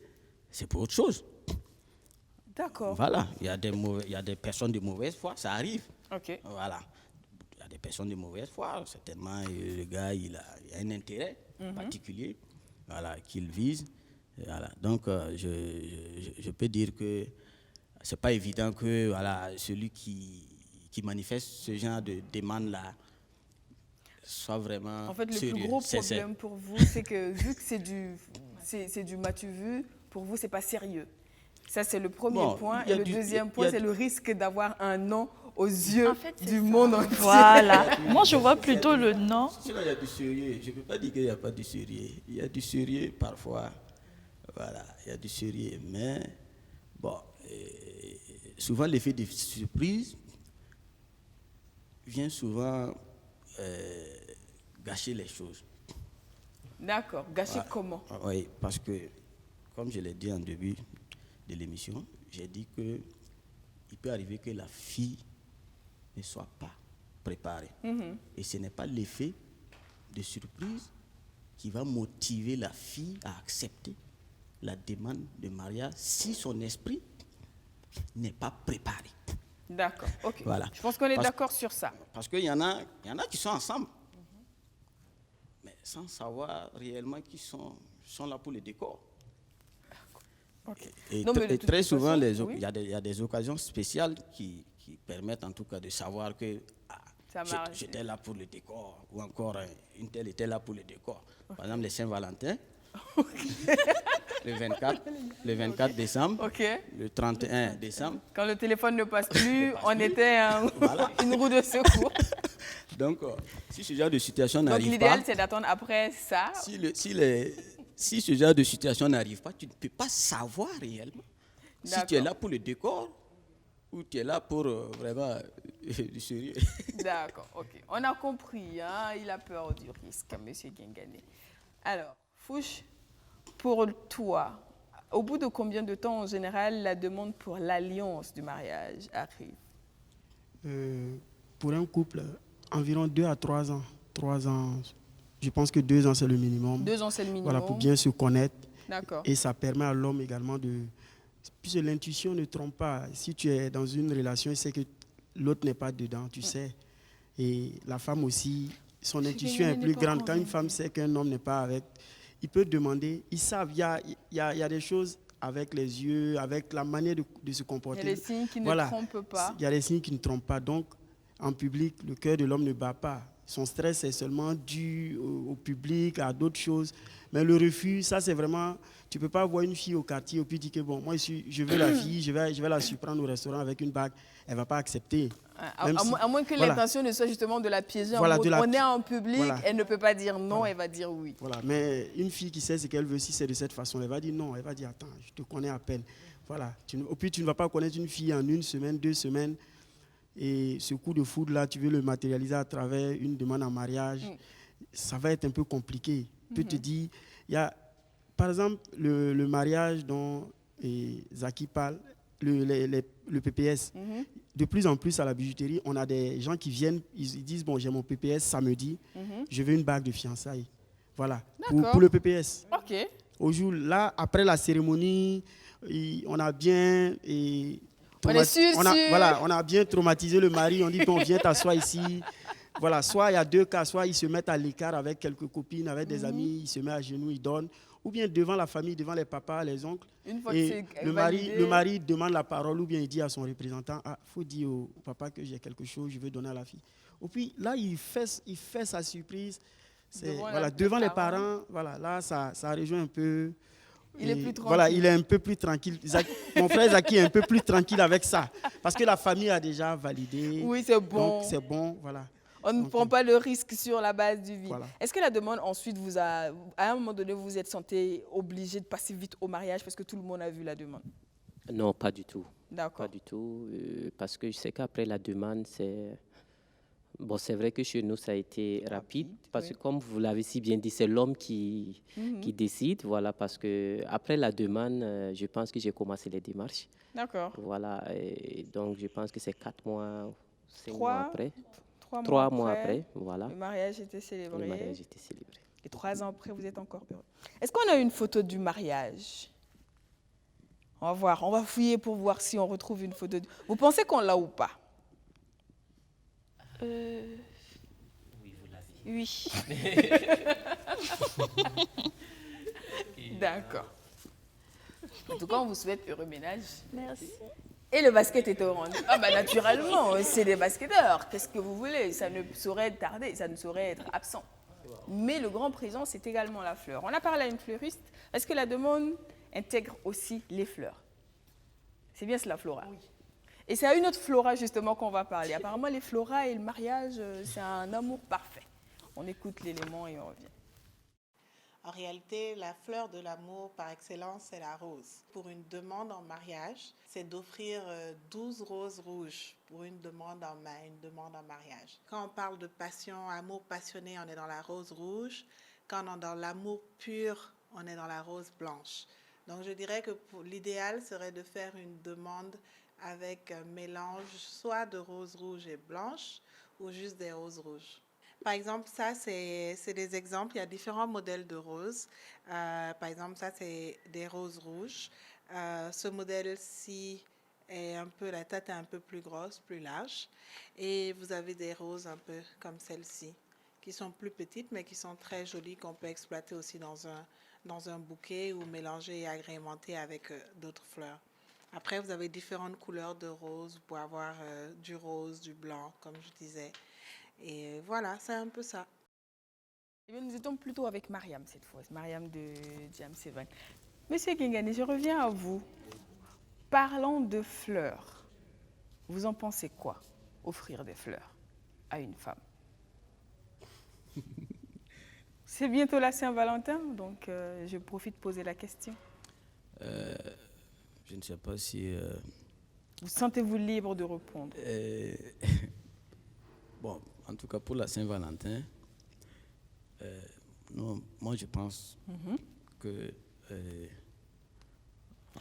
c'est pour autre chose. D'accord. Voilà. Il y a des personnes de mauvaise foi, ça arrive. Ok. Voilà. Des personnes de mauvaise foi, certainement le gars il a un intérêt particulier, voilà, qu'il vise. Voilà. Donc je peux dire que c'est pas évident que voilà, celui qui manifeste ce genre de demande-là soit vraiment en fait, le sérieux, plus gros problème pour vous, c'est que vu que c'est du m'as-tu vu, pour vous, c'est pas sérieux. Ça, c'est le premier point. Et le deuxième point, c'est le risque d'avoir un non aux yeux du monde entier. Voilà. Moi, je vois plutôt le non. Sinon, il y a du sérieux. Je ne peux pas dire qu'il n'y a pas du sérieux. Il y a du sérieux parfois. Voilà, il y a du sérieux. Mais, bon, souvent, l'effet de surprise vient souvent gâcher les choses. D'accord. Gâcher comment? Oui, parce que, comme je l'ai dit en début de l'émission, j'ai dit qu'il peut arriver que la fille ne soit pas préparée. Et ce n'est pas l'effet de surprise qui va motiver la fille à accepter la demande de mariage si son esprit n'est pas préparé. D'accord, ok. Voilà. Je pense qu'on est d'accord sur ça. Parce qu'il y en a qui sont ensemble, mais sans savoir réellement qu'ils sont là pour le décor. Okay. Et très souvent, il y a des occasions spéciales qui permettent en tout cas de savoir que j'étais là pour le décor, ou encore une telle était là pour le décor. Par exemple, les Saint-Valentin, le 24 décembre, le 31 décembre. Quand le téléphone ne passe plus, on était une roue de secours. Donc, si ce genre de situation n'arrive pas... Donc, l'idéal, c'est d'attendre après ça. Si ce genre de situation n'arrive pas, tu ne peux pas savoir réellement si tu es là pour le décor ou tu es là pour vraiment du sérieux. D'accord, ok. On a compris, hein, il a peur du risque, M. Guengane. Alors, Fouche, pour toi, au bout de combien de temps, en général, la demande pour l'alliance du mariage arrive? Pour un couple, environ 2 à 3 ans. 3 ans. Je pense que 2 ans, c'est le minimum. 2 ans, c'est le minimum. Voilà, pour bien se connaître. D'accord. Et ça permet à l'homme également de... Puisque l'intuition ne trompe pas. Si tu es dans une relation, c'est que l'autre n'est pas dedans, tu sais. Et la femme aussi, son intuition est plus grande. Quand une femme sait qu'un homme n'est pas avec, il peut demander. Ils savent, il y a des choses avec les yeux, avec la manière de se comporter. Il y a des signes qui ne trompent pas. Il y a des signes qui ne trompent pas. Donc, en public, le cœur de l'homme ne bat pas. Son stress est seulement dû au public, à d'autres choses. Mais le refus, ça c'est vraiment... Tu ne peux pas voir une fille au quartier et puis dire que bon, moi je veux la fille, je vais la surprendre au restaurant avec une bague. Elle ne va pas accepter. À moins que l'intention ne soit justement de la piéger. On est en public, elle ne peut pas dire non, elle va dire oui. Voilà. Mais une fille qui sait ce qu'elle veut, si c'est de cette façon, elle va dire non. Elle va dire attends, je te connais à peine. Voilà. Et puis tu ne vas pas connaître une fille en 1 semaine, 2 semaines. Et ce coup de foudre là, tu veux le matérialiser à travers une demande en mariage, ça va être un peu compliqué. Je peux te dire, il y a, par exemple, le mariage dont Zaki parle, le PPS. De plus en plus à la bijouterie, on a des gens qui viennent, ils disent bon, j'ai mon PPS samedi, je veux une bague de fiançailles. Voilà, pour le PPS. Ok. Au jour là, après la cérémonie, on a bien on est sûr. On a bien traumatisé le mari. On dit bon, viens t'asseoir ici. Voilà, soit il y a 2 cas, soit il se met à l'écart avec quelques copines, avec des amis, il se met à genoux, il donne, ou bien devant la famille, devant les papas, les oncles. Une fois et le mari demande la parole, ou bien il dit à son représentant, faut dire au papa que j'ai quelque chose, je veux donner à la fille. Et puis là, il fait sa surprise. Devant, devant les parents, voilà, là, ça rejoint un peu. Il est plus tranquille. Voilà, il est un peu plus tranquille. Mon frère Zaki est un peu plus tranquille avec ça. Parce que la famille a déjà validé. Oui, c'est bon. Donc, c'est bon, voilà. On ne prend pas le risque sur la base du vide. Voilà. Est-ce que la demande, ensuite, à un moment donné, vous vous êtes senti obligé de passer vite au mariage parce que tout le monde a vu la demande? Non, pas du tout. D'accord. Pas du tout. Parce que je sais qu'après la demande, c'est... Bon, c'est vrai que chez nous, ça a été rapide parce que, comme vous l'avez si bien dit, c'est l'homme qui décide. Voilà, parce que après la demande, je pense que j'ai commencé les démarches. D'accord. Voilà, et donc je pense que c'est 4 mois, 5 mois après. 3 mois après, voilà. Le mariage était célébré. Le mariage était célébré. Et 3 ans après, vous êtes encore heureux. Est-ce qu'on a une photo du mariage? On va voir, on va fouiller pour voir si on retrouve une photo. Vous pensez qu'on l'a ou pas? Oui, vous l'avez. Oui. D'accord. En tout cas, on vous souhaite heureux ménage. Merci. Et le basket est au rendez-vous. Ah bah naturellement, c'est des basketteurs. Qu'est-ce que vous voulez? Ça ne saurait tarder, ça ne saurait être absent. Mais le grand présent, c'est également la fleur. On a parlé à une fleuriste. Est-ce que la demande intègre aussi les fleurs? C'est bien cela, Flora. Oui. Et c'est à une autre Flora, justement, qu'on va parler. Apparemment, les Flora et le mariage, c'est un amour parfait. On écoute l'élément et on revient. En réalité, la fleur de l'amour par excellence, c'est la rose. Pour une demande en mariage, c'est d'offrir 12 roses rouges pour une demande en mariage. Quand on parle de passion, amour passionné, on est dans la rose rouge. Quand on est dans l'amour pur, on est dans la rose blanche. Donc je dirais que l'idéal serait de faire une demande avec un mélange soit de roses rouges et blanches ou juste des roses rouges. Par exemple, ça, c'est des exemples. Il y a différents modèles de roses. Par exemple, ça, c'est des roses rouges. Ce modèle-ci, la tête est un peu plus grosse, plus large. Et vous avez des roses un peu comme celle-ci, qui sont plus petites, mais qui sont très jolies, qu'on peut exploiter aussi dans un bouquet ou mélanger et agrémenter avec d'autres fleurs. Après, vous avez différentes couleurs de roses. Vous pouvez avoir du rose, du blanc, comme je disais. Et voilà, c'est un peu ça. Eh bien, nous étions plutôt avec Mariam cette fois, Mariam de Jam 7. Monsieur Kingani, je reviens à vous. Parlons de fleurs. Vous en pensez quoi, offrir des fleurs à une femme? C'est bientôt la Saint-Valentin, donc je profite de poser la question. Je ne sais pas si... Vous sentez-vous libre de répondre? Bon, en tout cas pour la Saint-Valentin, moi je pense que...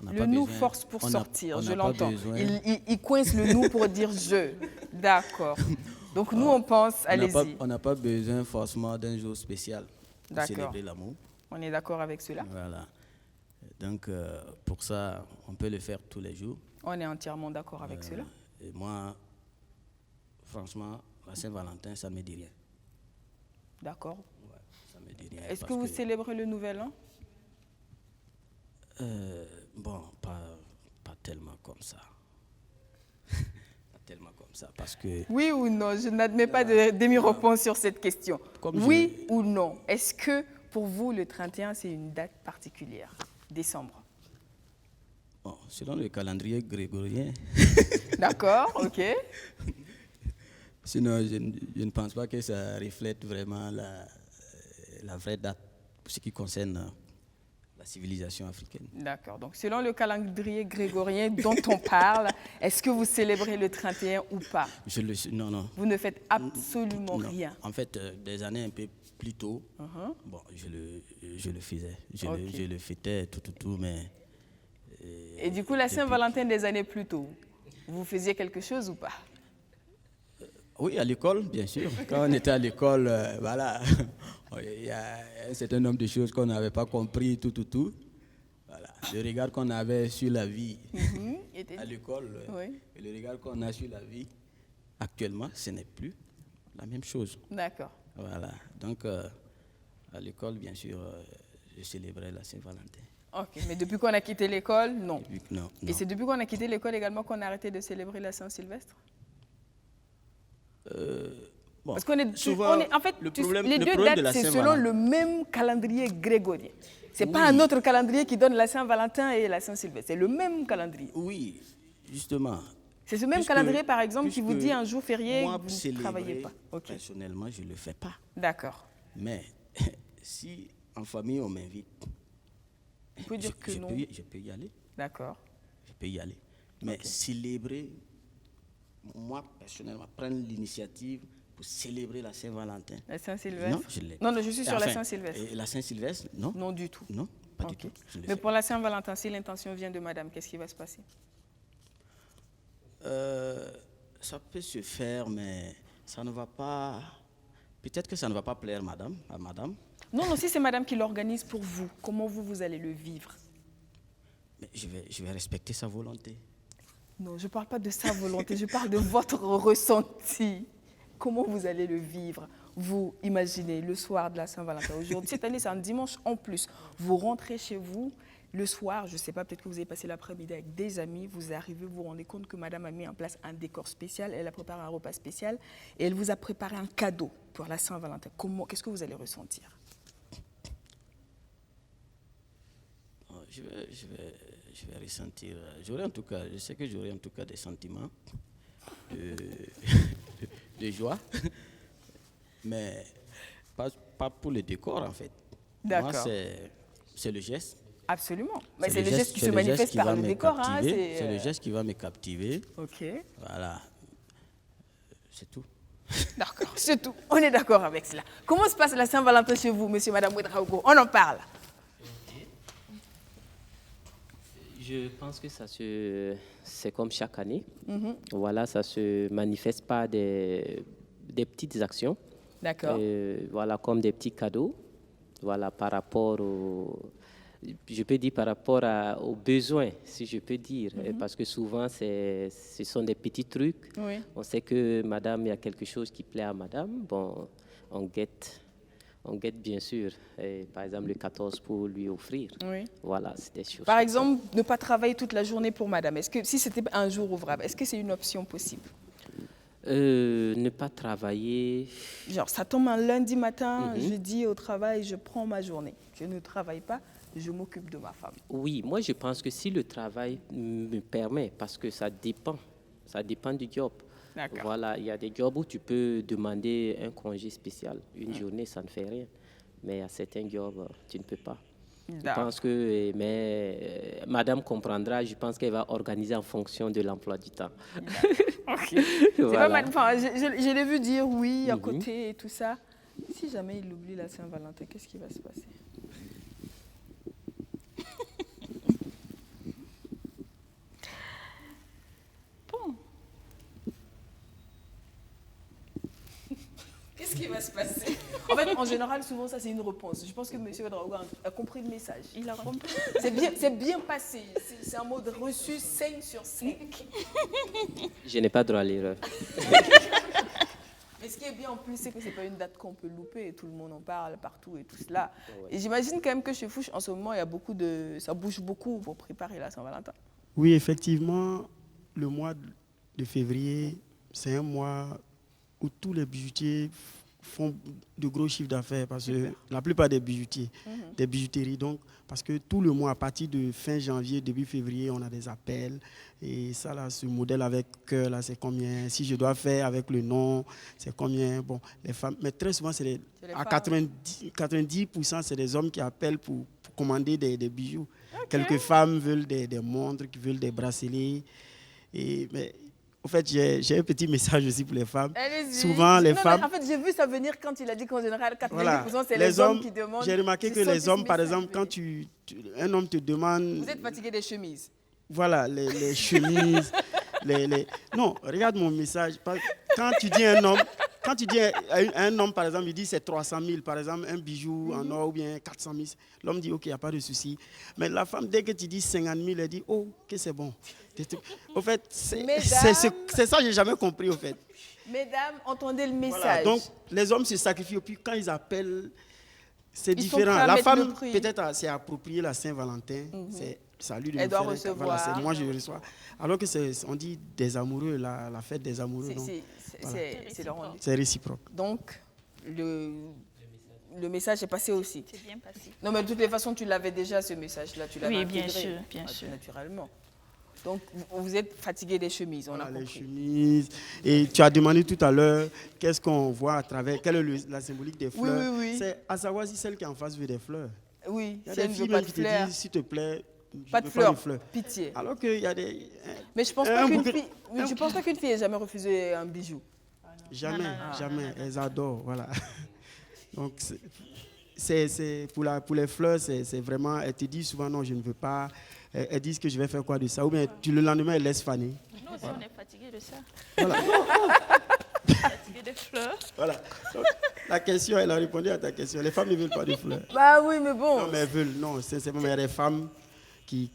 le nous force pour sortir, je l'entends. Il coince le nous pour dire je. D'accord. Donc nous on pense, allez-y. On n'a pas besoin forcément d'un jour spécial pour célébrer l'amour. On est d'accord avec cela. Voilà. Donc pour ça, on peut le faire tous les jours. On est entièrement d'accord avec cela. Et moi, franchement, la Saint-Valentin, ça ne me dit rien. D'accord. Ouais, ça me dit rien. Est-ce que vous célébrez le Nouvel An? Bon, pas tellement comme ça. Pas tellement comme ça, parce que... Oui ou non? Je n'admets pas de demi-réponse sur cette question. Oui ou non? Est-ce que pour vous, le 31, c'est une date particulière? Décembre. Bon, selon le calendrier grégorien. D'accord, ok. Sinon, je ne pense pas que ça reflète vraiment la vraie date pour ce qui concerne la civilisation africaine. D'accord. Donc, selon le calendrier grégorien dont on parle, est-ce que vous célébrez le 31 ou pas? Non. Vous ne faites absolument rien? En fait, des années un peu plus tôt, bon, je le faisais. Je le fêtais, tout, mais... Et du coup, la Saint-Valentin des années plus tôt, vous faisiez quelque chose ou pas? Oui, à l'école, bien sûr. Quand on était à l'école, voilà, il y a un certain nombre de choses qu'on n'avait pas compris, tout. Voilà. Le regard qu'on avait sur la vie à l'école, et le regard qu'on a sur la vie actuellement, ce n'est plus la même chose. D'accord. Voilà. Donc, à l'école, bien sûr, je célébrais la Saint-Valentin. Ok, mais depuis qu'on a quitté l'école, non. Non. Et c'est depuis qu'on a quitté l'école également qu'on a arrêté de célébrer la Saint-Sylvestre? Bon, parce qu'on est, souvent, en fait, les deux dates, c'est selon le même calendrier grégorien. Ce n'est pas un autre calendrier qui donne la Saint-Valentin et la Saint-Sylvestre. C'est le même calendrier. Oui, justement. C'est ce même calendrier, par exemple, qui vous dit un jour férié, moi, vous ne travaillez pas. Personnellement, je ne le fais pas. D'accord. Mais si en famille, on m'invite, je peux y aller. D'accord. Je peux y aller. Mais célébrer, moi, personnellement, prendre l'initiative pour célébrer la Saint-Valentin. La Saint-Sylvestre? Non, je l'ai. Non, je suis sur la Saint-Sylvestre. Et la Saint-Sylvestre, non? Non, du tout. Non, pas du tout. Mais pour la Saint-Valentin, si l'intention vient de madame, qu'est-ce qui va se passer? Ça peut se faire, mais ça ne va pas... Peut-être que ça ne va pas plaire à madame. Non, si c'est madame qui l'organise pour vous, comment vous allez le vivre? Mais je vais respecter sa volonté. Non, je ne parle pas de sa volonté, je parle de votre ressenti. Comment vous allez le vivre? Vous imaginez le soir de la Saint-Valentin. Aujourd'hui, cette année, c'est un dimanche en plus. Vous rentrez chez vous, le soir, je ne sais pas, peut-être que vous avez passé l'après-midi avec des amis, vous arrivez, vous vous rendez compte que madame a mis en place un décor spécial, elle a préparé un repas spécial et elle vous a préparé un cadeau pour la Saint-Valentin. Qu'est-ce que vous allez ressentir? Je vais ressentir, je sais que j'aurai en tout cas des sentiments de joie, mais pas pour le décor en fait. D'accord. Moi, c'est le geste. Absolument. C'est le geste qui se manifeste par le décor. C'est le geste qui va me captiver. Ok. Voilà. C'est tout. D'accord, c'est tout. On est d'accord avec cela. Comment se passe la Saint-Valentin chez vous, monsieur et madame Ouedraogo? On en parle. Je pense que c'est comme chaque année. Voilà, ça se manifeste par des petites actions. D'accord. Voilà, comme des petits cadeaux. Voilà, par rapport je peux dire par rapport aux besoins, si je peux dire, parce que souvent, ce sont des petits trucs. Oui. On sait que madame, il y a quelque chose qui plaît à madame. Bon, on guette bien sûr, par exemple, le 14 pour lui offrir. Oui. Voilà, c'est des choses. Par exemple, ne pas travailler toute la journée pour madame. Est-ce que si c'était un jour ouvrable, est-ce que c'est une option possible? Ne pas travailler. Genre, ça tombe un lundi matin, je dis au travail, je prends ma journée. Je ne travaille pas, je m'occupe de ma femme. Oui, moi je pense que si le travail me permet, parce que ça dépend du job. Voilà, il y a des jobs où tu peux demander un congé spécial. Une journée, ça ne fait rien. Mais il y a certains jobs, tu ne peux pas. Je pense que madame comprendra, je pense qu'elle va organiser en fonction de l'emploi du temps. Okay. Voilà. Pas mal. Enfin, je l'ai vu dire oui à côté et tout ça. Si jamais il oublie la Saint-Valentin, qu'est-ce qui va se passer? Bon. Qu'est-ce qui va se passer? En fait, en général, souvent, ça, c'est une réponse. Je pense que M. Ouedraogo a compris le message. Il a compris. C'est bien passé. C'est un mot de reçu 5 sur 5. Je n'ai pas droit à l'erreur. Mais ce qui est bien en plus, c'est que ce n'est pas une date qu'on peut louper et tout le monde en parle partout et tout cela. Ouais. Et j'imagine quand même que chez Fouche, en ce moment, ça bouge beaucoup pour préparer la Saint-Valentin. Oui, effectivement, le mois de février, c'est un mois où tous les bijoutiers font de gros chiffres d'affaires parce que la plupart des bijoutiers, des bijouteries, donc, parce que tout le mois, à partir de fin janvier, début février, on a des appels. Et ça, là, ce modèle avec cœur, là, c'est combien? Si je dois faire avec le nom, c'est combien? Bon, les femmes, mais très souvent, à 90%, c'est des hommes qui appellent pour commander des bijoux. Okay. Quelques femmes veulent des montres, qui veulent des bracelets. Mais en fait, j'ai un petit message aussi pour les femmes. Souvent, les femmes... En fait, j'ai vu ça venir quand il a dit qu'en général, 90%, c'est les hommes qui demandent... J'ai remarqué que les hommes, par exemple, quand un homme te demande... Vous êtes fatigué des chemises. Voilà, les chemises, Non, regarde mon message. Quand tu dis un homme... Quand tu dis à un homme, par exemple, il dit c'est 300 000, par exemple, un bijou en or ou bien 400 000, l'homme dit ok, il n'y a pas de souci. Mais la femme, dès que tu dis 50 000, elle dit oh, que c'est bon. Au fait, c'est ça que je n'ai jamais compris, au fait. Mesdames, entendez le message. Voilà, donc, les hommes se sacrifient, puis quand ils appellent, C'est différent. La femme, peut-être, s'est appropriée la Saint-Valentin. C'est à lui de me faire recevoir. Voilà, c'est moi, je reçois. Alors que on dit des amoureux, la fête des amoureux. C'est réciproque. Donc, le message est passé aussi. C'est bien passé. Non, mais de toutes les façons, tu l'avais déjà, ce message-là. Tu l'avais intégré. Bien sûr. Naturellement. Donc, vous êtes fatigué des chemises, on a compris. Les chemises. Et tu as demandé tout à l'heure, qu'est-ce qu'on voit à travers, quelle est la symbolique des fleurs. Oui. C'est à savoir si celle qui est en face veut des fleurs. Oui, il y a des filles même qui te disent, s'il te plaît, pas de fleurs, pitié. Alors qu'il y a des... Mais je pense pas qu'une fille ait jamais refusé un bijou. Jamais. Elles adorent, voilà. Donc, c'est pour les fleurs, c'est vraiment... Elles te disent souvent, non, je ne veux pas... Elles disent que je vais faire quoi de ça. Ou bien le lendemain, elles laissent faner. Non, si on est fatigué de ça. Voilà. Fatigué des fleurs. Voilà. Donc, la question, elle a répondu à ta question. Les femmes ne veulent pas de fleurs. Bah oui, mais bon. Non, mais elles veulent. Non, sincèrement, il y a des femmes qui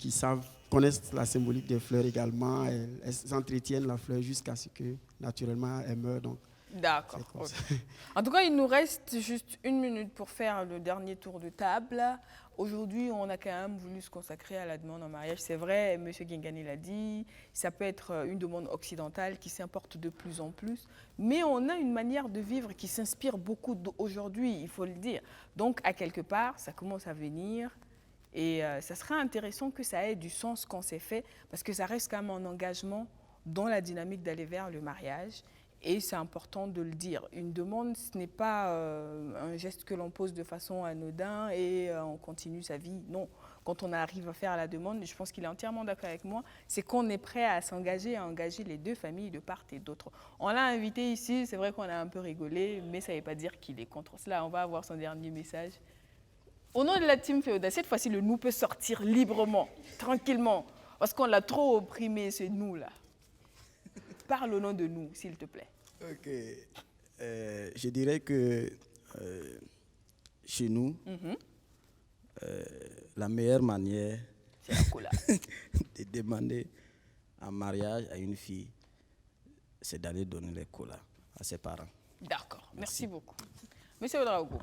connaissent la symbolique des fleurs également. Elles entretiennent la fleur jusqu'à ce que, naturellement, elles meurent. Donc, d'accord. Okay. En tout cas, il nous reste juste 1 minute pour faire le dernier tour de table. Aujourd'hui, on a quand même voulu se consacrer à la demande en mariage. C'est vrai, M. Guingani l'a dit, ça peut être une demande occidentale qui s'importe de plus en plus. Mais on a une manière de vivre qui s'inspire beaucoup aujourd'hui, il faut le dire. Donc, à quelque part, ça commence à venir. Et ça serait intéressant que ça ait du sens quand c'est fait, parce que ça reste quand même un engagement dans la dynamique d'aller vers le mariage. Et c'est important de le dire. Une demande, ce n'est pas un geste que l'on pose de façon anodine et on continue sa vie. Non, quand on arrive à faire la demande, je pense qu'il est entièrement d'accord avec moi, c'est qu'on est prêt à s'engager, à engager les deux familles de part et d'autre. On l'a invité ici, c'est vrai qu'on a un peu rigolé, mais ça ne veut pas dire qu'il est contre cela. On va avoir son dernier message. Au nom de la team Féoda, cette fois-ci, le nous peut sortir librement, tranquillement, parce qu'on l'a trop opprimé, ce nous-là. Parle au nom de nous, s'il te plaît. Ok. Je dirais que chez nous, la meilleure manière de demander en mariage à une fille, c'est d'aller donner les colas à ses parents. D'accord. Merci beaucoup. Monsieur Ouedraogo,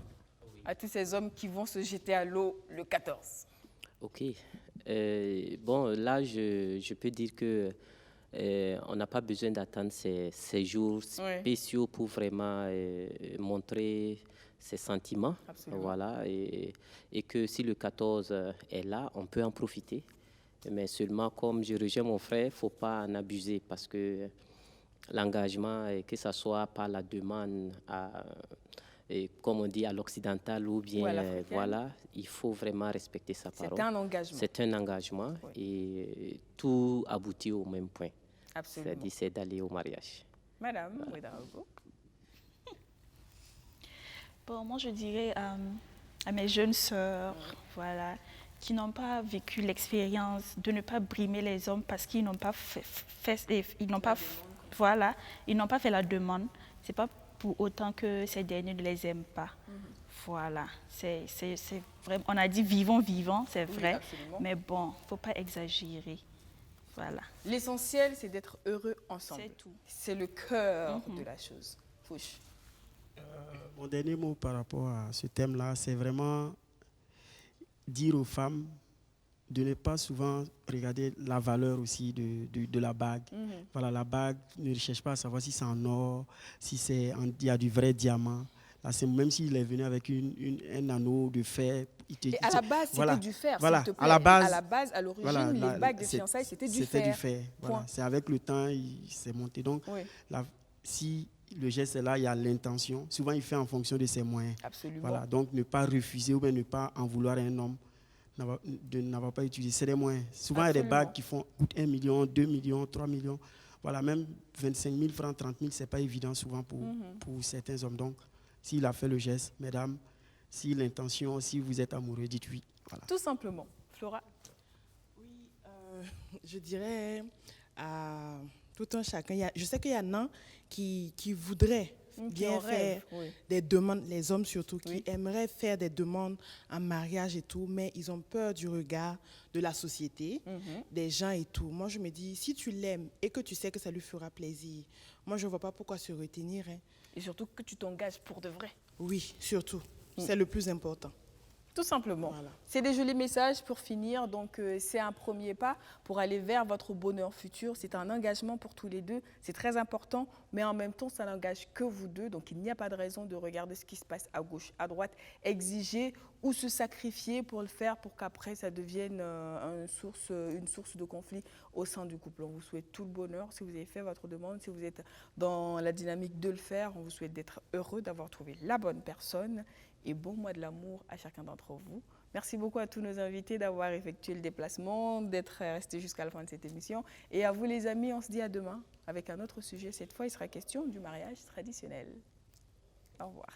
à tous ces hommes qui vont se jeter à l'eau le 14. Ok. Bon, là, je peux dire que on n'a pas besoin d'attendre ces jours spéciaux pour vraiment montrer ses sentiments. Absolument. Voilà, et que si le 14 est là, on peut en profiter. Mais seulement, comme je rejoins mon frère, il ne faut pas en abuser parce que l'engagement, que ce soit par la demande, comme on dit, à l'occidental ou bien, voilà, il faut vraiment respecter sa parole. C'est un engagement. C'est un engagement et tout aboutit au même point. Absolument. C'est d'aller au mariage. Madame, Bon, moi, je dirais à mes jeunes sœurs, voilà, qui n'ont pas vécu l'expérience de ne pas brimer les hommes parce qu'ils n'ont pas ils n'ont pas fait la demande. C'est pas pour autant que ces derniers ne les aiment pas. Voilà, c'est vraiment. On a dit vivons, c'est vrai, mais bon, faut pas exagérer. Voilà. L'essentiel, c'est d'être heureux ensemble. C'est tout. C'est le cœur de la chose. Fouche. Mon dernier mot par rapport à ce thème-là, c'est vraiment dire aux femmes de ne pas souvent regarder la valeur aussi de la bague. Voilà, la bague, ne cherche pas à savoir si c'est en or, si il y a du vrai diamant. Là, même s'il est venu avec un anneau de fer. À la base, c'était du fer, voilà. s'il te plaît. À la base, à l'origine, les bagues de fiançailles, c'était du fer. C'était du fer. Voilà. C'est avec le temps, il s'est monté. Donc, si le geste est là, il y a l'intention. Souvent, il fait en fonction de ses moyens. Absolument. Voilà. Donc, ne pas refuser ou bien ne pas en vouloir à un homme de n'avoir pas utilisé. C'est des moyens. Souvent, il y a des bagues qui coûtent 1 million, 2 millions, 3 millions. Voilà, même 25 000 francs, 30 000, ce n'est pas évident souvent pour certains hommes. Donc, s'il a fait le geste, mesdames, si l'intention, si vous êtes amoureux, dites oui. Voilà. Tout simplement. Flora? Oui, je dirais à tout un chacun. Je sais qu'il y en a qui voudraient bien faire des demandes, les hommes surtout, qui aimeraient faire des demandes en mariage et tout, mais ils ont peur du regard de la société, des gens et tout. Moi, je me dis, si tu l'aimes et que tu sais que ça lui fera plaisir, moi, je ne vois pas pourquoi se retenir. Et surtout que tu t'engages pour de vrai. Oui, surtout. C'est le plus important. Tout simplement. Voilà. C'est des jolis messages pour finir. Donc, c'est un premier pas pour aller vers votre bonheur futur. C'est un engagement pour tous les deux. C'est très important, mais en même temps, ça n'engage que vous deux. Donc, il n'y a pas de raison de regarder ce qui se passe à gauche, à droite, exiger ou se sacrifier pour le faire pour qu'après, ça devienne une source de conflit au sein du couple. On vous souhaite tout le bonheur. Si vous avez fait votre demande, si vous êtes dans la dynamique de le faire, on vous souhaite d'être heureux, d'avoir trouvé la bonne personne. Et bon mois de l'amour à chacun d'entre vous. Merci beaucoup à tous nos invités d'avoir effectué le déplacement, d'être restés jusqu'à la fin de cette émission. Et à vous les amis, on se dit à demain avec un autre sujet. Cette fois, il sera question du mariage traditionnel. Au revoir.